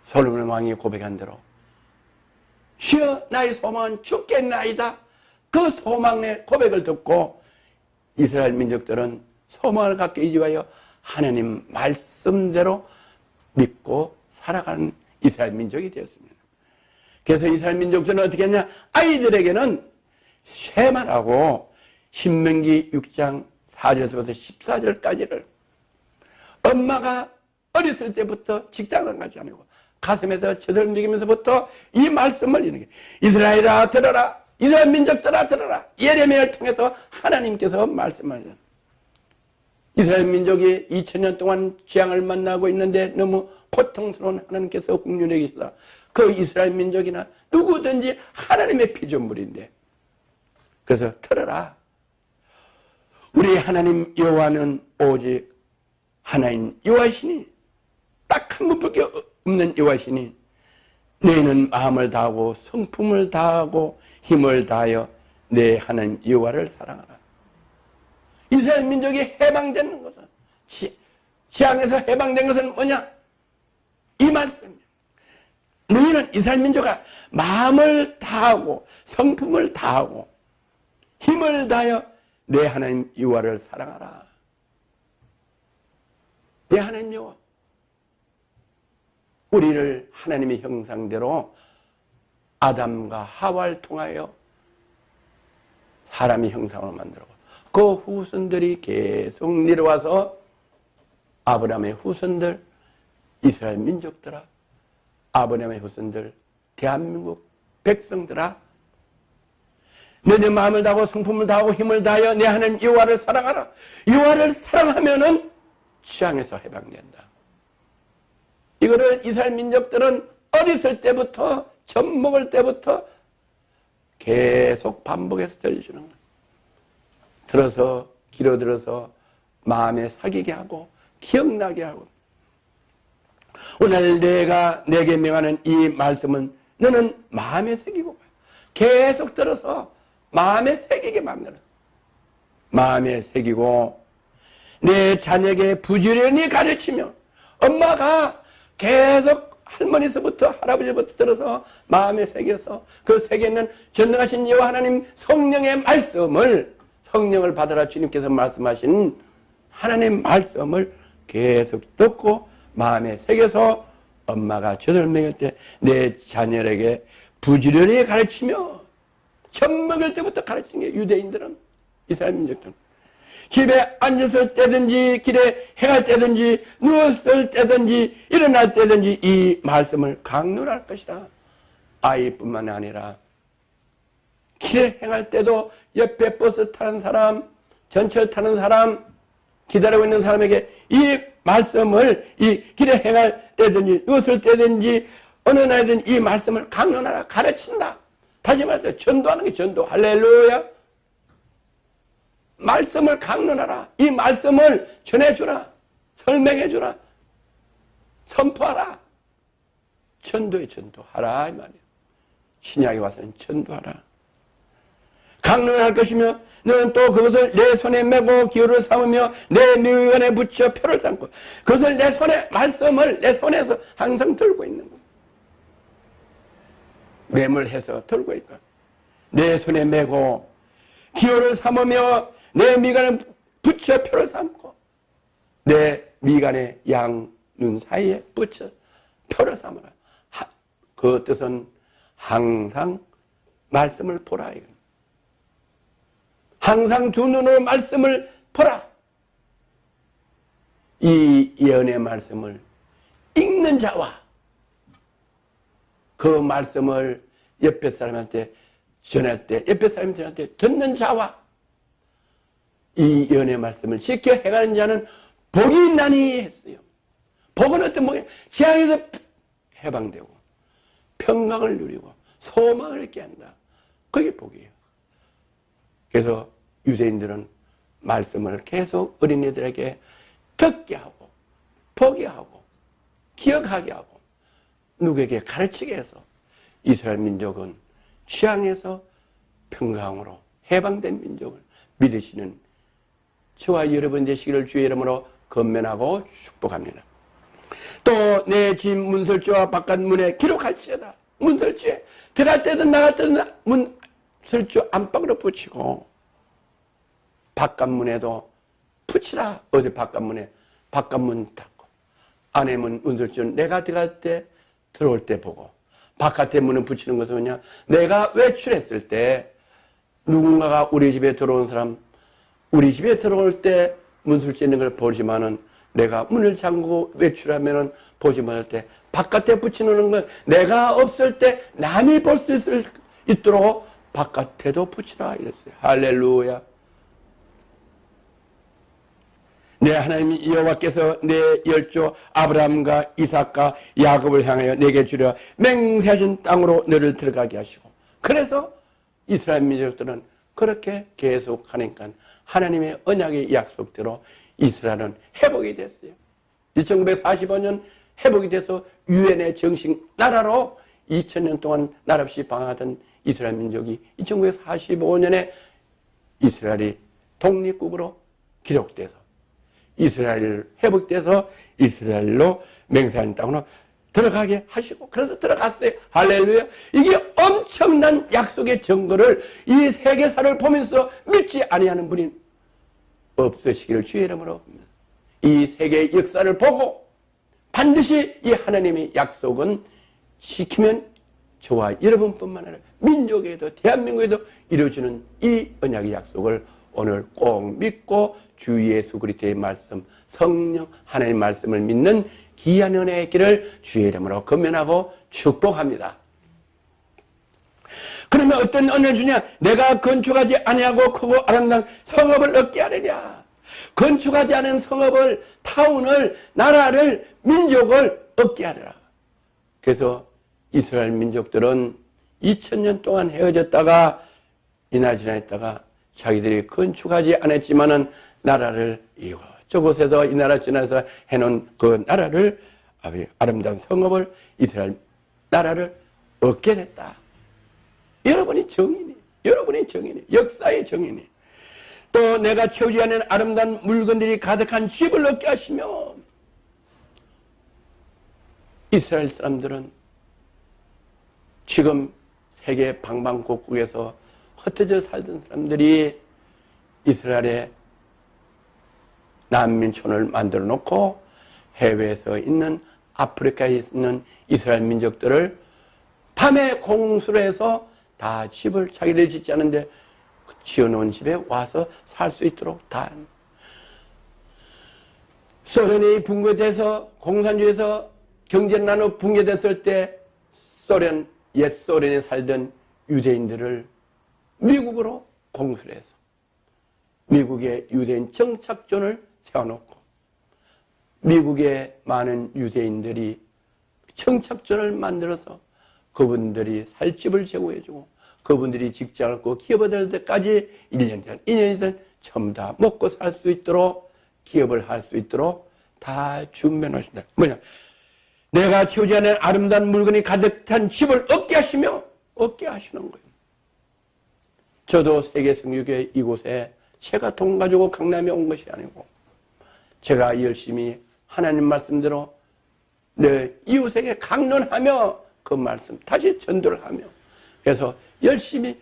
솔로몬 왕이 고백한 대로 주여 나의 소망은 죽겠나이다. 그 소망의 고백을 듣고 이스라엘 민족들은 소망을 갖게 이지하여 하나님 말씀대로 믿고 살아가는 이스라엘 민족이 되었습니다. 그래서 이스라엘 민족들은 어떻게 했냐? 아이들에게는 쇠말하고 신명기 6장 4절에서부터 14절까지를 엄마가 어렸을 때부터 직장을 가지 않고 가슴에서 젖을 먹이면서부터 이 말씀을 이르게 이스라엘아 들어라, 이스라엘 민족들아 들어라. 예레미야를 통해서 하나님께서 말씀하셨습니다. 이스라엘 민족이 2000년 동안 재앙을 만나고 있는데 너무 고통스러운 하나님께서 국률에 계시다. 그 이스라엘 민족이나 누구든지 하나님의 피조물인데 그래서 들어라. 우리 하나님 여호와는 오직 하나인 여호와시니 딱 한 분밖에 없는 여호와시니 너희는 마음을 다하고 성품을 다하고 힘을 다하여 내 하나님 여호와를 사랑하라. 이스라엘 민족이 해방되는 것은 재앙에서 해방된 것은 뭐냐? 이 말씀이에요. 너희는 이스라엘 민족아 마음을 다하고 성품을 다하고 힘을 다하여 내 하나님 여호와를 사랑하라. 내 하나님 여호와. 우리를 하나님의 형상대로 아담과 하와를 통하여 사람의 형상으로 만들고 그 후손들이 계속 내려와서 아브라함의 후손들, 이스라엘 민족들아, 아브라함의 후손들, 대한민국 백성들아, 너네 마음을 다하고 성품을 다하고 힘을 다하여 내 하나님 여호와를 사랑하라. 여호와를 사랑하면은 재앙에서 해방된다. 이거를 이스라엘 민족들은 어렸을 때부터 젖 먹을 때부터 계속 반복해서 들려주는 거예요. 들어서 길어들어서 마음에 사귀게 하고 기억나게 하고 오늘 내가 내게 명하는 이 말씀은 너는 마음에 새기고 계속 들어서 마음에 새기게 만들어. 마음에 새기고 내 자녀에게 부지런히 가르치며 엄마가 계속 할머니서부터 할아버지부터 들어서 마음에 새겨서 그 새겨있는 전능하신 여호와 하나님 성령의 말씀을 성령을 받아라 주님께서 말씀하신 하나님의 말씀을 계속 듣고 마음에 새겨서 엄마가 젖을 먹일 때 내 자녀에게 부지런히 가르치며 젖 먹일 때부터 가르치는 게 유대인들은 이스라엘 민족들은 집에 앉았을 때든지 길에 행할 때든지 누웠을 때든지 일어날 때든지 이 말씀을 강론할 것이라. 아이뿐만 아니라 길에 행할 때도 옆에 버스 타는 사람, 전철 타는 사람, 기다리고 있는 사람에게 이 말씀을 이 길에 행할 때든지 누웠을 때든지 어느 날이든 이 말씀을 강론하라. 가르친다. 다시 말해서 전도하는 게 전도. 할렐루야. 말씀을 강론하라. 이 말씀을 전해주라. 설명해주라. 선포하라. 전도에 전도하라 이 말이에요. 신약에 와서는 전도하라. 강론할 것이며 너는 또 그것을 내 손에 메고 기호를 삼으며 내 미관에 붙여 표를 삼고 그것을 내 손에 말씀을 내 손에서 항상 들고 있는 거예요. 매물해서 들고 있고 내 손에 메고 기호를 삼으며 내 미간에 붙여 표를 삼고 내 미간에 양 눈 사이에 붙여 표를 삼으라. 그 뜻은 항상 말씀을 보라. 항상 두 눈으로 말씀을 보라. 이 예언의 말씀을 읽는 자와 그 말씀을 옆에 사람한테 전할 때 옆에 사람한테 듣는 자와 이 예언의 말씀을 지켜 행하는 자는 복이 있나니 했어요. 복은 어떤 복이에요? 재앙에서 해방되고 평강을 누리고 소망을 있게 한다. 그게 복이에요. 그래서 유대인들은 말씀을 계속 어린이들에게 듣게 하고 보게 하고 기억하게 하고 누구에게 가르치게 해서 이스라엘 민족은 재앙에서 평강으로 해방된 민족을 믿으시는 저와 여러분 되시기를 주의 이름으로 건면하고 축복합니다. 또 내 집 문설주와 바깥 문에 기록할지어다. 문설주에 들어갈 때든 나갈 때든 문설주 안방으로 붙이고 바깥 문에도 붙이라. 어디 바깥 문에 바깥 문 닫고 안에 문 문설주는 내가 들어갈 때 들어올 때 보고 바깥에 문을 붙이는 것은 뭐냐? 내가 외출했을 때 누군가가 우리 집에 들어온 사람 우리 집에 들어올 때 문설주 있는 걸 보지만은 내가 문을 잠그고 외출하면은 보지 못할 때 바깥에 붙여놓는 건 내가 없을 때 남이 볼 수 있도록 바깥에도 붙이라 이랬어요. 할렐루야. 내 하나님 여호와께서 내 열조 아브라함과 이삭과 야곱을 향하여 내게 주려 맹세하신 땅으로 너를 들어가게 하시고 그래서 이스라엘 민족들은 그렇게 계속 하니까 하나님의 언약의 약속대로 이스라엘은 회복이 됐어요. 1945년 회복이 돼서 유엔의 정식 나라로 2000년 동안 나라 없이 방황하던 이스라엘 민족이 1945년에 이스라엘이 독립국으로 기록돼서 이스라엘 회복돼서 이스라엘로 맹세한 땅으로 들어가게 하시고 그래서 들어갔어요. 할렐루야. 이게 엄청난 약속의 증거를 이 세계사를 보면서 믿지 아니하는 분이 없으시기를 주의 이름으로 이 세계의 역사를 보고 반드시 이 하나님의 약속은 지키면 저와 여러분뿐만 아니라 민족에도 대한민국에도 이루어지는 이 언약의 약속을 오늘 꼭 믿고 주 예수 그리스도의 말씀 성령 하나님의 말씀을 믿는 귀한 은혜의 길을 주의 이름으로 건면하고 축복합니다. 그러면 어떤 은혜를 주냐? 내가 건축하지 아니하고 크고 아름다운 성읍을 얻게 하느냐? 건축하지 않은 성읍을, 타운을, 나라를, 민족을 얻게 하리라. 그래서 이스라엘 민족들은 2000년 동안 헤어졌다가 이날 지나있다가 자기들이 건축하지 않았지만은 나라를 이고 저곳에서 이 나라 지나서 해놓은 그 나라를 아름다운 성읍을 이스라엘 나라를 얻게 됐다. 여러분이 정인이, 여러분이 정인이, 역사의 정인이. 또 내가 채우지 않은 아름다운 물건들이 가득한 집을 얻게 하시며 이스라엘 사람들은 지금 세계 방방곡곡에서 흩어져 살던 사람들이 이스라엘에 난민촌을 만들어 놓고 해외에서 있는 아프리카에 있는 이스라엘 민족들을 밤에 공수를 해서 다 집을 자기들 짓지 않은데 지어놓은 집에 와서 살 수 있도록 다. 소련이 붕괴돼서 공산주의에서 경제를 나눠 붕괴됐을 때 옛 소련에 살던 유대인들을 미국으로 공수를 해서 미국의 유대인 정착존을 세워놓고 미국의 많은 유대인들이 정착존을 만들어서 그분들이 살 집을 제공해주고 그분들이 직장을 얻고 기업을 될 때까지 1년이든 2년이든 전부 다 먹고 살 수 있도록 기업을 할 수 있도록 다 준비해 놓으신다. 뭐냐? 내가 채우지 않은 아름다운 물건이 가득 찬 집을 얻게 하시며 얻게 하시는 거예요. 저도 세계 성교회 이곳에 제가 돈 가지고 강남에 온 것이 아니고 제가 열심히 하나님 말씀대로 내 이웃에게 강론하며 그 말씀 다시 전도를 하며 그래서 열심히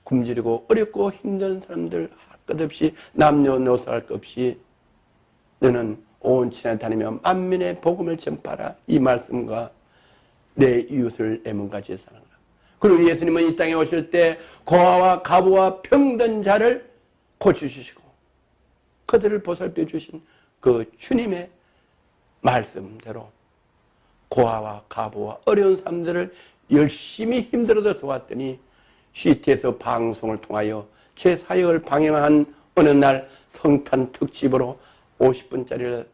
굶주리고 어렵고 힘든 사람들 할 것 없이 남녀노소 할 것 없이 너는 온 지나 다니며 만민의 복음을 전파하라. 이 말씀과 내 이웃을 내 몸같이 사랑하라. 그리고 예수님은 이 땅에 오실 때 고아와 가부와 병든 자를 고쳐주시고 그들을 보살펴 주신 그 주님의 말씀대로 고아와 가부와 어려운 사람들을 열심히 힘들어도 도왔더니 CT에서 방송을 통하여 제 사역을 방영한 어느 날 성탄 특집으로 50분짜리를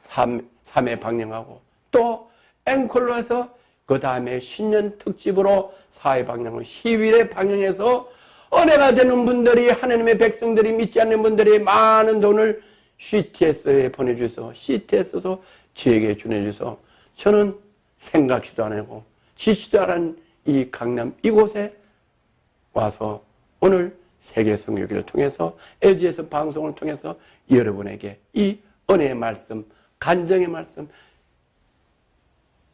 3회 방영하고 또 앵콜로 해서 그 다음에 신년 특집으로 4회 방영하고 10일에 방영해서 은혜가 되는 분들이 하나님의 백성들이 믿지 않는 분들이 많은 돈을 CTS에 보내주셔서 CTS에서 저에게 주내주셔서 저는 생각지도 안 하고 지지도 않은 이 강남 이곳에 와서 오늘 세계 선교기를 통해서 LG에서 방송을 통해서 여러분에게 이 은혜의 말씀, 간정의 말씀,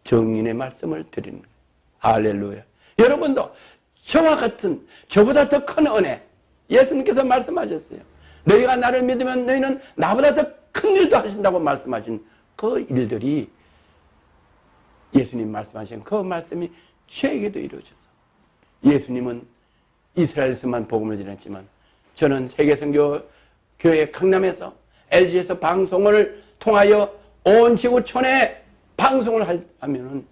정인의 말씀을 드리는 거예요. 할렐루야. 여러분도 저와 같은, 저보다 더 큰 은혜, 예수님께서 말씀하셨어요. 너희가 나를 믿으면 너희는 나보다 더 큰 일도 하신다고 말씀하신 그 일들이, 예수님 말씀하신 그 말씀이 저에게도 이루어져서, 예수님은 이스라엘에서만 복음을 전했지만 저는 세계선교교회 강남에서 LG에서 방송을 통하여 온 지구촌에 방송을 하면은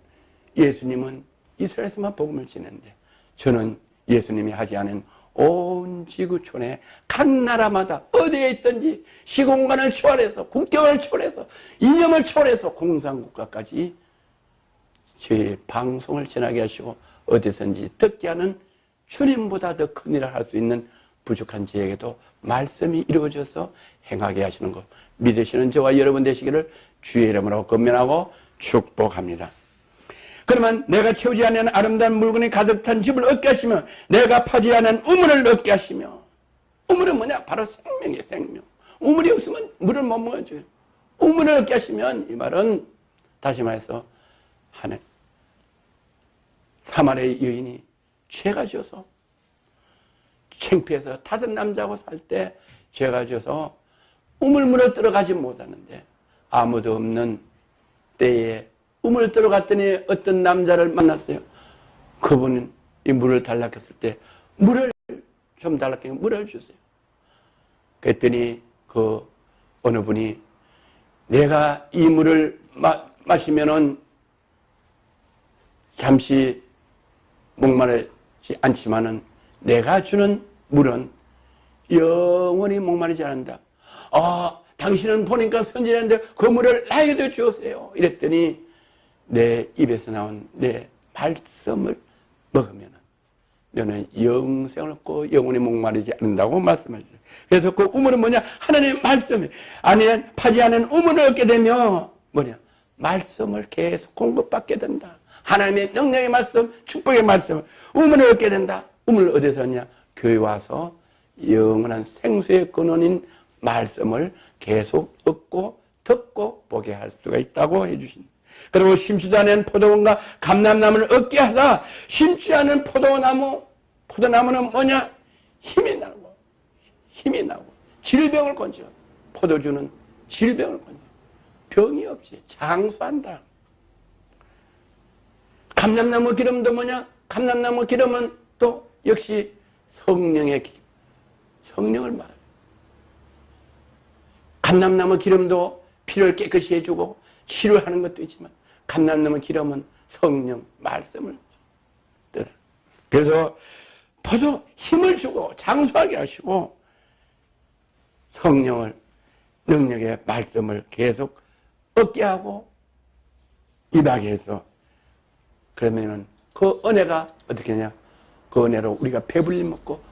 예수님은 이스라엘에서만 복음을 전했는데, 저는 예수님이 하지 않은 온 지구촌에 각 나라마다 어디에 있든지 시공간을 초월해서, 국경을 초월해서, 이념을 초월해서 공산국가까지 저희 방송을 전하게 하시고 어디선지 듣게 하는 주님보다 더 큰 일을 할 수 있는 부족한 저에게도 말씀이 이루어져서 행하게 하시는 것 믿으시는 저와 여러분 되시기를 주의 이름으로 권면하고 축복합니다. 그러면 내가 채우지 않는 아름다운 물건이 가득 찬 집을 얻게 하시며 내가 파지 않은 우물을 얻게 하시며, 우물은 뭐냐? 바로 생명이에요. 생명. 우물이 없으면 물을 못 먹어줘요. 우물을 얻게 하시면, 이 말은 다시 말해서 하는 사마리아 여인이 죄가 져서 창피해서 다른 남자하고 살 때 죄가 져서 우물물을 들어가지 못하는데, 아무도 없는 때에 우물 들어갔더니 어떤 남자를 만났어요. 그분은 이 물을 달라고 했을 때 물을 좀 달라고 했으면 물을 주세요. 그랬더니 그 어느 분이 내가 이 물을 마시면은 잠시 목마르지 않지만은 내가 주는 물은 영원히 목마르지 않는다. 당신은 보니까 선진한데 그 물을 나에게도 주세요. 이랬더니 내 입에서 나온 내 말씀을 먹으면 너는 영생을 얻고 영원히 목마르지 않는다고 말씀하셨어요. 그래서 그 우물은 뭐냐? 하나님의 말씀이 아니면 파지 않은 우물을 얻게 되면 뭐냐? 말씀을 계속 공급받게 된다. 하나님의 능력의 말씀, 축복의 말씀, 우물을 얻게 된다. 우물을 어디서 얻냐? 교회 와서 영원한 생수의 근원인 말씀을 계속 얻고 듣고 보게 할 수가 있다고 해주신다. 그리고 심지도 않은 포도원과 감람나무를 얻게 하다. 심지 않은 포도나무는 뭐냐? 힘이 나고 질병을 건져. 포도주는 질병을 건져. 병이 없이 장수한다. 감람나무 기름도 뭐냐? 감람나무 기름은 또 역시 성령을 말해요. 감람나무 기름도 피를 깨끗이 해주고 치료하는 것도 있지만 감람나무 기름은 성령 말씀을 들어. 그래서 포도 힘을 주고 장수하게 하시고 성령을 능력의 말씀을 계속 얻게 하고 입하게 해서, 그러면은 그 은혜가 어떻게 하냐? 그 은혜로 우리가 배불리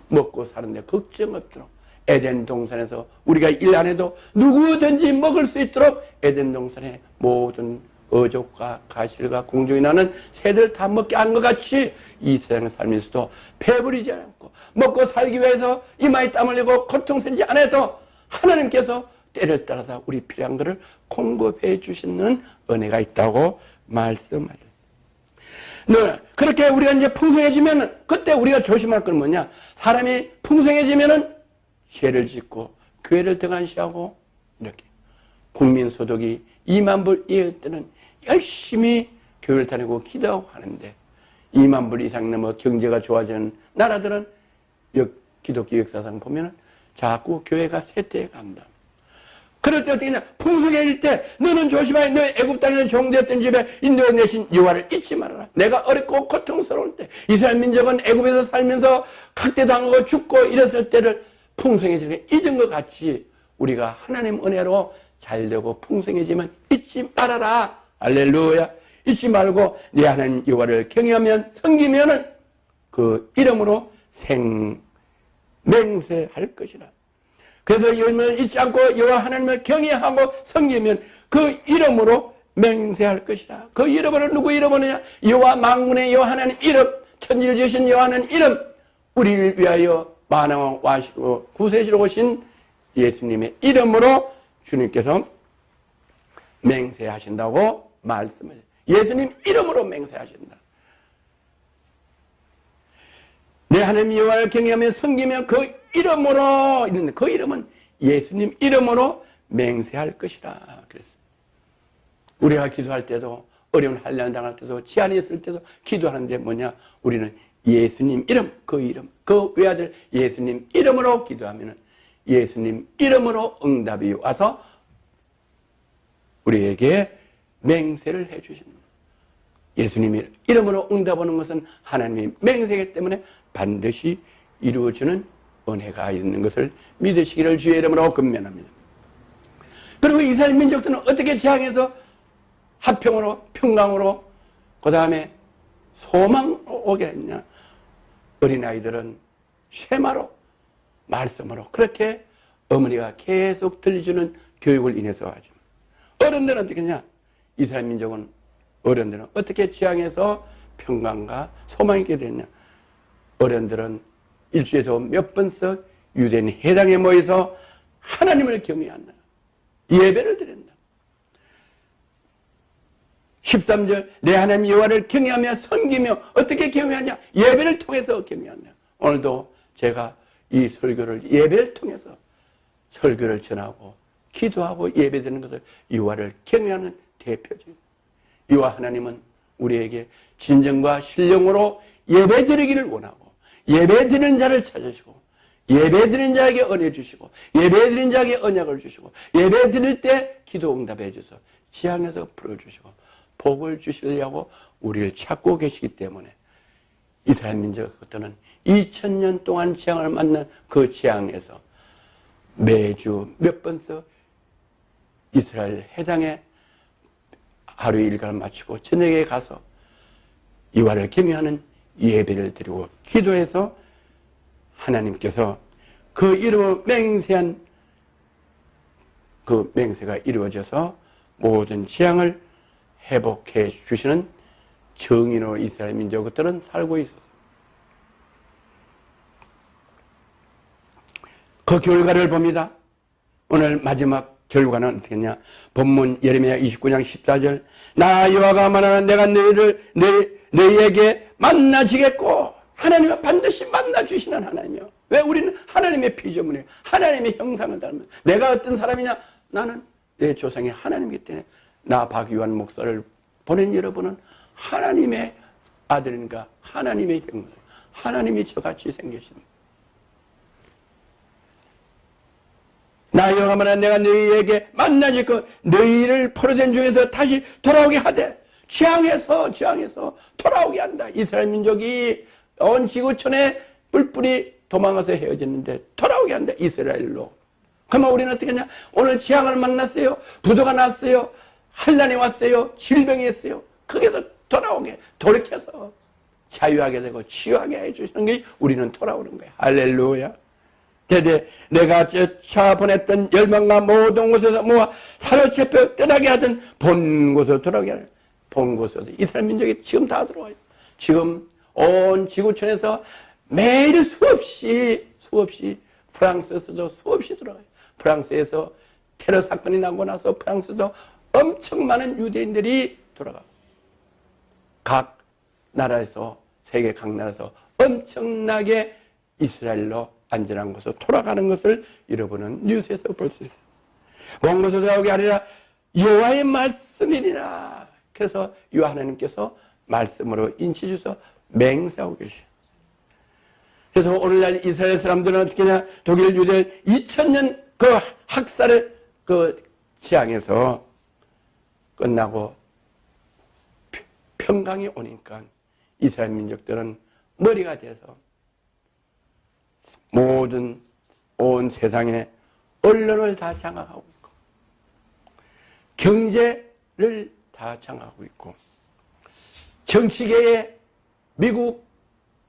먹고 사는데 걱정 없도록 에덴 동산에서 우리가 일 안 해도 누구든지 먹을 수 있도록 에덴 동산에 모든 어족과 가실과 공중이 나는 새들 다 먹게 한 것 같이 이 세상에 살면서도 배부리지 않고 먹고 살기 위해서 이마에 땀 흘리고 고통 생기지 않아도 하나님께서 때를 따라서 우리 필요한 것을 공급해 주시는 은혜가 있다고 말씀하셨습니다. 그렇게 우리가 이제 풍성해지면 그때 우리가 조심할 건 뭐냐? 사람이 풍성해지면은 죄를 짓고 교회를 등한시하고 이렇게 국민소득이 2만 불 이할 때는 열심히 교회를 다니고 기도하고 하는데 2만 불 이상 넘어 경제가 좋아지는 나라들은 기독교 역사상 보면은 자꾸 교회가 쇠퇴해 간다. 그럴 때 어떻게 하냐? 풍성해질 때 너는 조심하여 너 애굽 땅에 종되었던 집에 인도해 내신 여호와를 잊지 말아라. 내가 어렵고 고통스러울 때 이스라엘 민족은 애굽에서 살면서 학대당하고 죽고 이랬을 때를 풍성해지게 잊은 것 같이 우리가 하나님 은혜로 잘되고 풍성해지면 잊지 말아라. 할렐루야. 잊지 말고 네 하나님 여호와를 경외하면 섬기면은 그 이름으로 맹세할 것이라. 그래서 이름을 잊지 않고 여호와 하나님을 경외하고 섬기면 그 이름으로 맹세할 것이라. 그 이름으로 누구 이름이냐? 여호와 만군의 여호와 하나님 이름, 천지를 지으신 여호와 하나님 이름, 우리를 위하여 만왕 와시고 구세주로 오신 예수님의 이름으로 주님께서 맹세하신다고 말씀을, 예수님 이름으로 맹세하신다. 내 하나님 여호와를 경외하며 섬기며 그 이름으로, 이런데 그 이름은 예수님 이름으로 맹세할 것이라 그랬어요. 우리가 기도할 때도, 어려운 환난 당할 때도, 지안이 있을 때도 기도하는데 뭐냐? 우리는 예수님 이름, 그 외아들 예수님 이름으로 기도하면은 예수님 이름으로 응답이 와서 우리에게 맹세를 해 주십니다. 예수님 이름으로 응답하는 것은 하나님의 맹세이기 때문에 반드시 이루어지는 은혜가 있는 것을 믿으시기를 주의 이름으로 권면합니다. 그리고 이스라엘 민족들은 어떻게 지향해서 화평으로, 평강으로, 그 다음에 소망으로 오게 했냐? 어린아이들은 쉐마로, 말씀으로, 그렇게 어머니가 계속 들려주는 교육을 인해서 하죠. 어른들은 어떻게 했냐? 이스라엘 민족은, 어른들은 어떻게 지향해서 평강과 소망이 있게 됐냐? 어른들은 일주일에도 몇 번씩 유대인 회당에 모여서 하나님을 경외한다. 예배를 드린다. 13절, 내 하나님 여호와를 경외하며 섬기며, 어떻게 경외하냐? 예배를 통해서 경외한다. 오늘도 제가 이 설교를 예배를 통해서 설교를 전하고 기도하고 예배드리는 것을 여호와를 경외하는 대표적입니다. 이와 하나님은 우리에게 진정과 신령으로 예배드리기를 원하고, 예배드리는 자를 찾으시고, 예배드리는 자에게 은혜 주시고, 예배드리는 자에게 언약을 주시고, 예배드릴 때 기도 응답해 주셔서 지향해서 풀어주시고 복을 주시려고 우리를 찾고 계시기 때문에 이스라엘 민족들은 2000년 동안 지향을 만난 그 지향에서 매주 몇 번씩 이스라엘 회당에 하루의 일과를 마치고 저녁에 가서 여호와를 경외하는 예배를 드리고 기도해서 하나님께서 그 이름으로 맹세한 그 맹세가 이루어져서 모든 지향을 회복해 주시는 정의로 이스라엘 민족들은 살고 있었어요. 그 결과를 봅니다. 오늘 마지막 결과는 어떻게 했냐? 본문 예레미야 29장 14절, 나 여호와가 말하는 내가 너희에게 만나지겠고, 하나님은 반드시 만나주시는 하나님이요. 왜? 우리는 하나님의 피조물이에요. 하나님의 형상을 닮은. 내가 어떤 사람이냐? 나는 내 조상이 하나님이기 때문에 나 박유한 목사를 보낸 여러분은 하나님의 아들인가? 하나님의 형상, 하나님이 저같이 생기십니다. 나 여호와가 말하는 내가 너희에게 만나지고 너희를 포로된 중에서 다시 돌아오게 하되, 지향해서 돌아오게 한다. 이스라엘 민족이 온 지구촌에 뿔뿔이 도망가서 헤어졌는데 돌아오게 한다. 이스라엘로. 그러면 우리는 어떻게 하냐? 오늘 지향을 만났어요. 부도가 났어요. 환난이 왔어요. 질병이 있어요. 거기서 돌아오게, 돌이켜서 자유하게 되고 치유하게 해주시는 게 우리는 돌아오는 거예요. 할렐루야. 대대 내가 쫓아보냈던 열방과 모든 곳에서 모아 사로잡혀 떠나게 하던 본 곳으로 돌아오게 하는, 본 곳으로. 이스라엘 민족이 지금 다 들어와요. 지금 온 지구촌에서 매일 수없이 프랑스에서도 수없이 들어가요. 프랑스에서 테러 사건이 나고 나서 프랑스도 엄청 많은 유대인들이 돌아가고, 각 나라에서, 세계 각 나라에서 엄청나게 이스라엘로 안전한 곳으로 돌아가는 것을 여러분은 뉴스에서 볼 수 있어요. 먼 곳으로 돌아오게 하리라 여호와의 말씀이니라. 그래서 여호와 하나님께서 말씀으로 인치 주셔서 맹세하고 계셔요. 그래서 오늘날 이스라엘 사람들은 어떻게 하냐? 독일 유대 2000년 그 학살을 그 지향해서 끝나고 평강이 오니까 이스라엘 민족들은 머리가 돼서 모든 온 세상에 언론을 다 장악하고 있고, 경제를 다 장악하고 있고, 정치계의 미국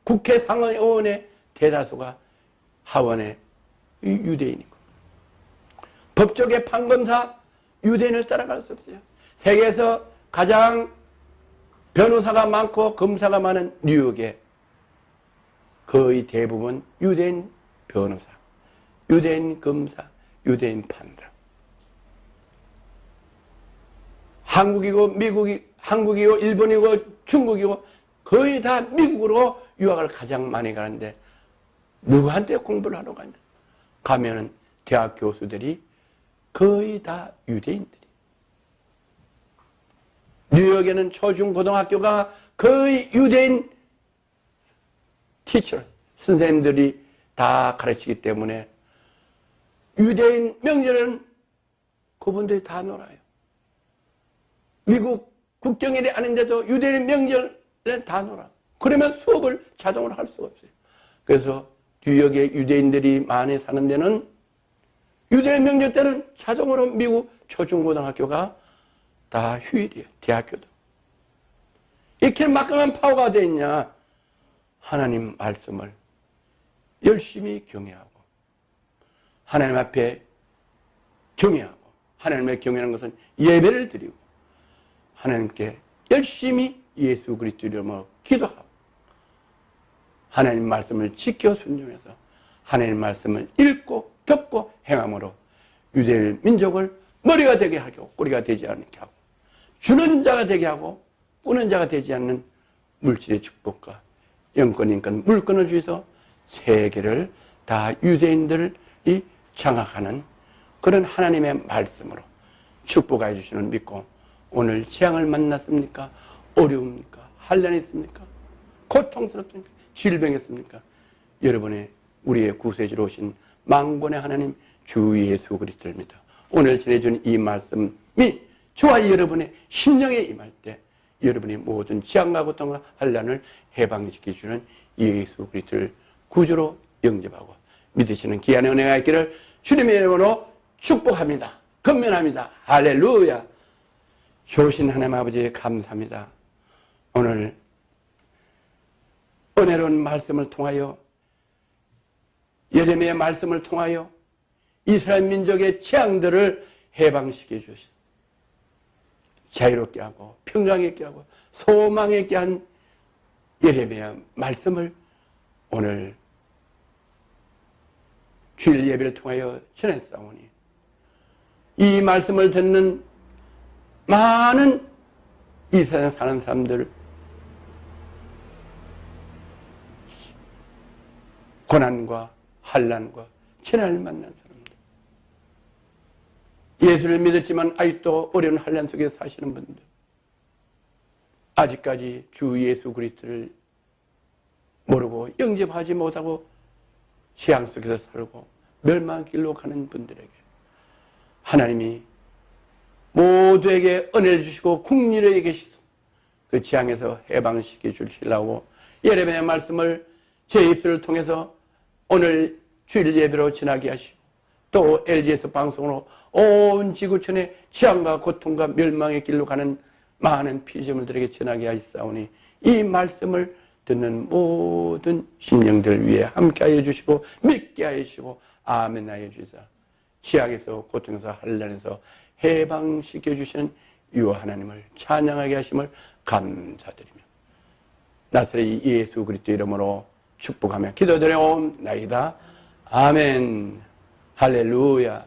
국회 상원의원의 대다수가 하원의 유대인이고, 법조계 판검사 유대인을 따라갈 수 없어요. 세계에서 가장 변호사가 많고 검사가 많은 뉴욕에 거의 대부분 유대인 변호사, 유대인 검사, 유대인 판사. 한국이고 한국이고 일본이고 중국이고 거의 다 미국으로 유학을 가장 많이 가는데 누구한테 공부를 하러 가냐? 가면은 대학 교수들이 거의 다 유대인들이. 뉴욕에는 초중고등학교가 거의 유대인 티처, 선생님들이 다 가르치기 때문에 유대인 명절은 그분들이 다 놀아요. 미국 국경일이 아닌데도 유대인 명절은 다 놀아. 그러면 수업을 자동으로 할 수가 없어요. 그래서 뉴욕에 유대인들이 많이 사는 데는 유대인 명절 때는 자동으로 미국 초중고등학교가 다 휴일이에요. 대학교도. 이렇게 막강한 파워가 돼 있냐? 하나님 말씀을 열심히 경외하고 하나님 앞에 경외하고 하나님의 경외하는 것은 예배를 드리고 하나님께 열심히 예수 그리스도 이름으로 기도하고 하나님 말씀을 지켜 순종해서 하나님 말씀을 읽고 듣고 행함으로 유대인 민족을 머리가 되게 하고 꼬리가 되지 않게 하고 주는 자가 되게 하고 꾸는 자가 되지 않는 물질의 축복과 영권, 인권, 물권을 주셔서 세계를 다 유대인들이 장악하는 그런 하나님의 말씀으로 축복해 주시는 믿고 오늘 재앙을 만났습니까? 어려웁니까? 환난이 있습니까? 고통스럽습니까? 질병이었습니까? 여러분의 우리의 구세주로 오신 만군의 하나님 주 예수 그리스도입니다. 오늘 전해준 이 말씀이 저와 여러분의 심령에 임할 때 여러분의 모든 재앙과 고통과 환난을 해방시켜주는 예수 그리스도를 구주로 영접하고 믿으시는 귀한 은혜가 있기를 주님의 이름으로 축복합니다. 건면합니다. 할렐루야. 좋으신 하나님 아버지 감사합니다. 오늘 은혜로운 말씀을 통하여 예레미야의 말씀을 통하여 이스라엘 민족의 재앙들을 해방시켜 주시고 자유롭게 하고 평강있게 하고 소망있게 한 예레미야 말씀을 오늘 주일 예배를 통하여 전했사오니 이 말씀을 듣는 많은 이 세상 사는 사람들 고난과 환난과 재난을 만난 사람들 예수를 믿었지만 아직도 어려운 환난 속에 사시는 분들 아직까지 주 예수 그리스도를 모르고 영접하지 못하고 재앙 속에서 살고 멸망 길로 가는 분들에게 하나님이 모두에게 은혜를 주시고 국리를 계시소 그 재앙에서 해방시켜 주시려고 예레미야의 말씀을 제 입술을 통해서 오늘 주일 예배로 지나게 하시고 또 LG에서 방송으로 온 지구촌의 재앙과 고통과 멸망의 길로 가는 많은 피조물들에게 전하게 하시사오니 이 말씀을 듣는 모든 심령들 위해 함께하여 주시고 믿게 하여 주시고 아멘 하여 주시사 지약에서 고통에서 환난에서 해방시켜 주시는 유 하나님을 찬양하게 하심을 감사드리며 나사렛 예수 그리스도 이름으로 축복하며 기도드려옵나이다. 아멘. 할렐루야.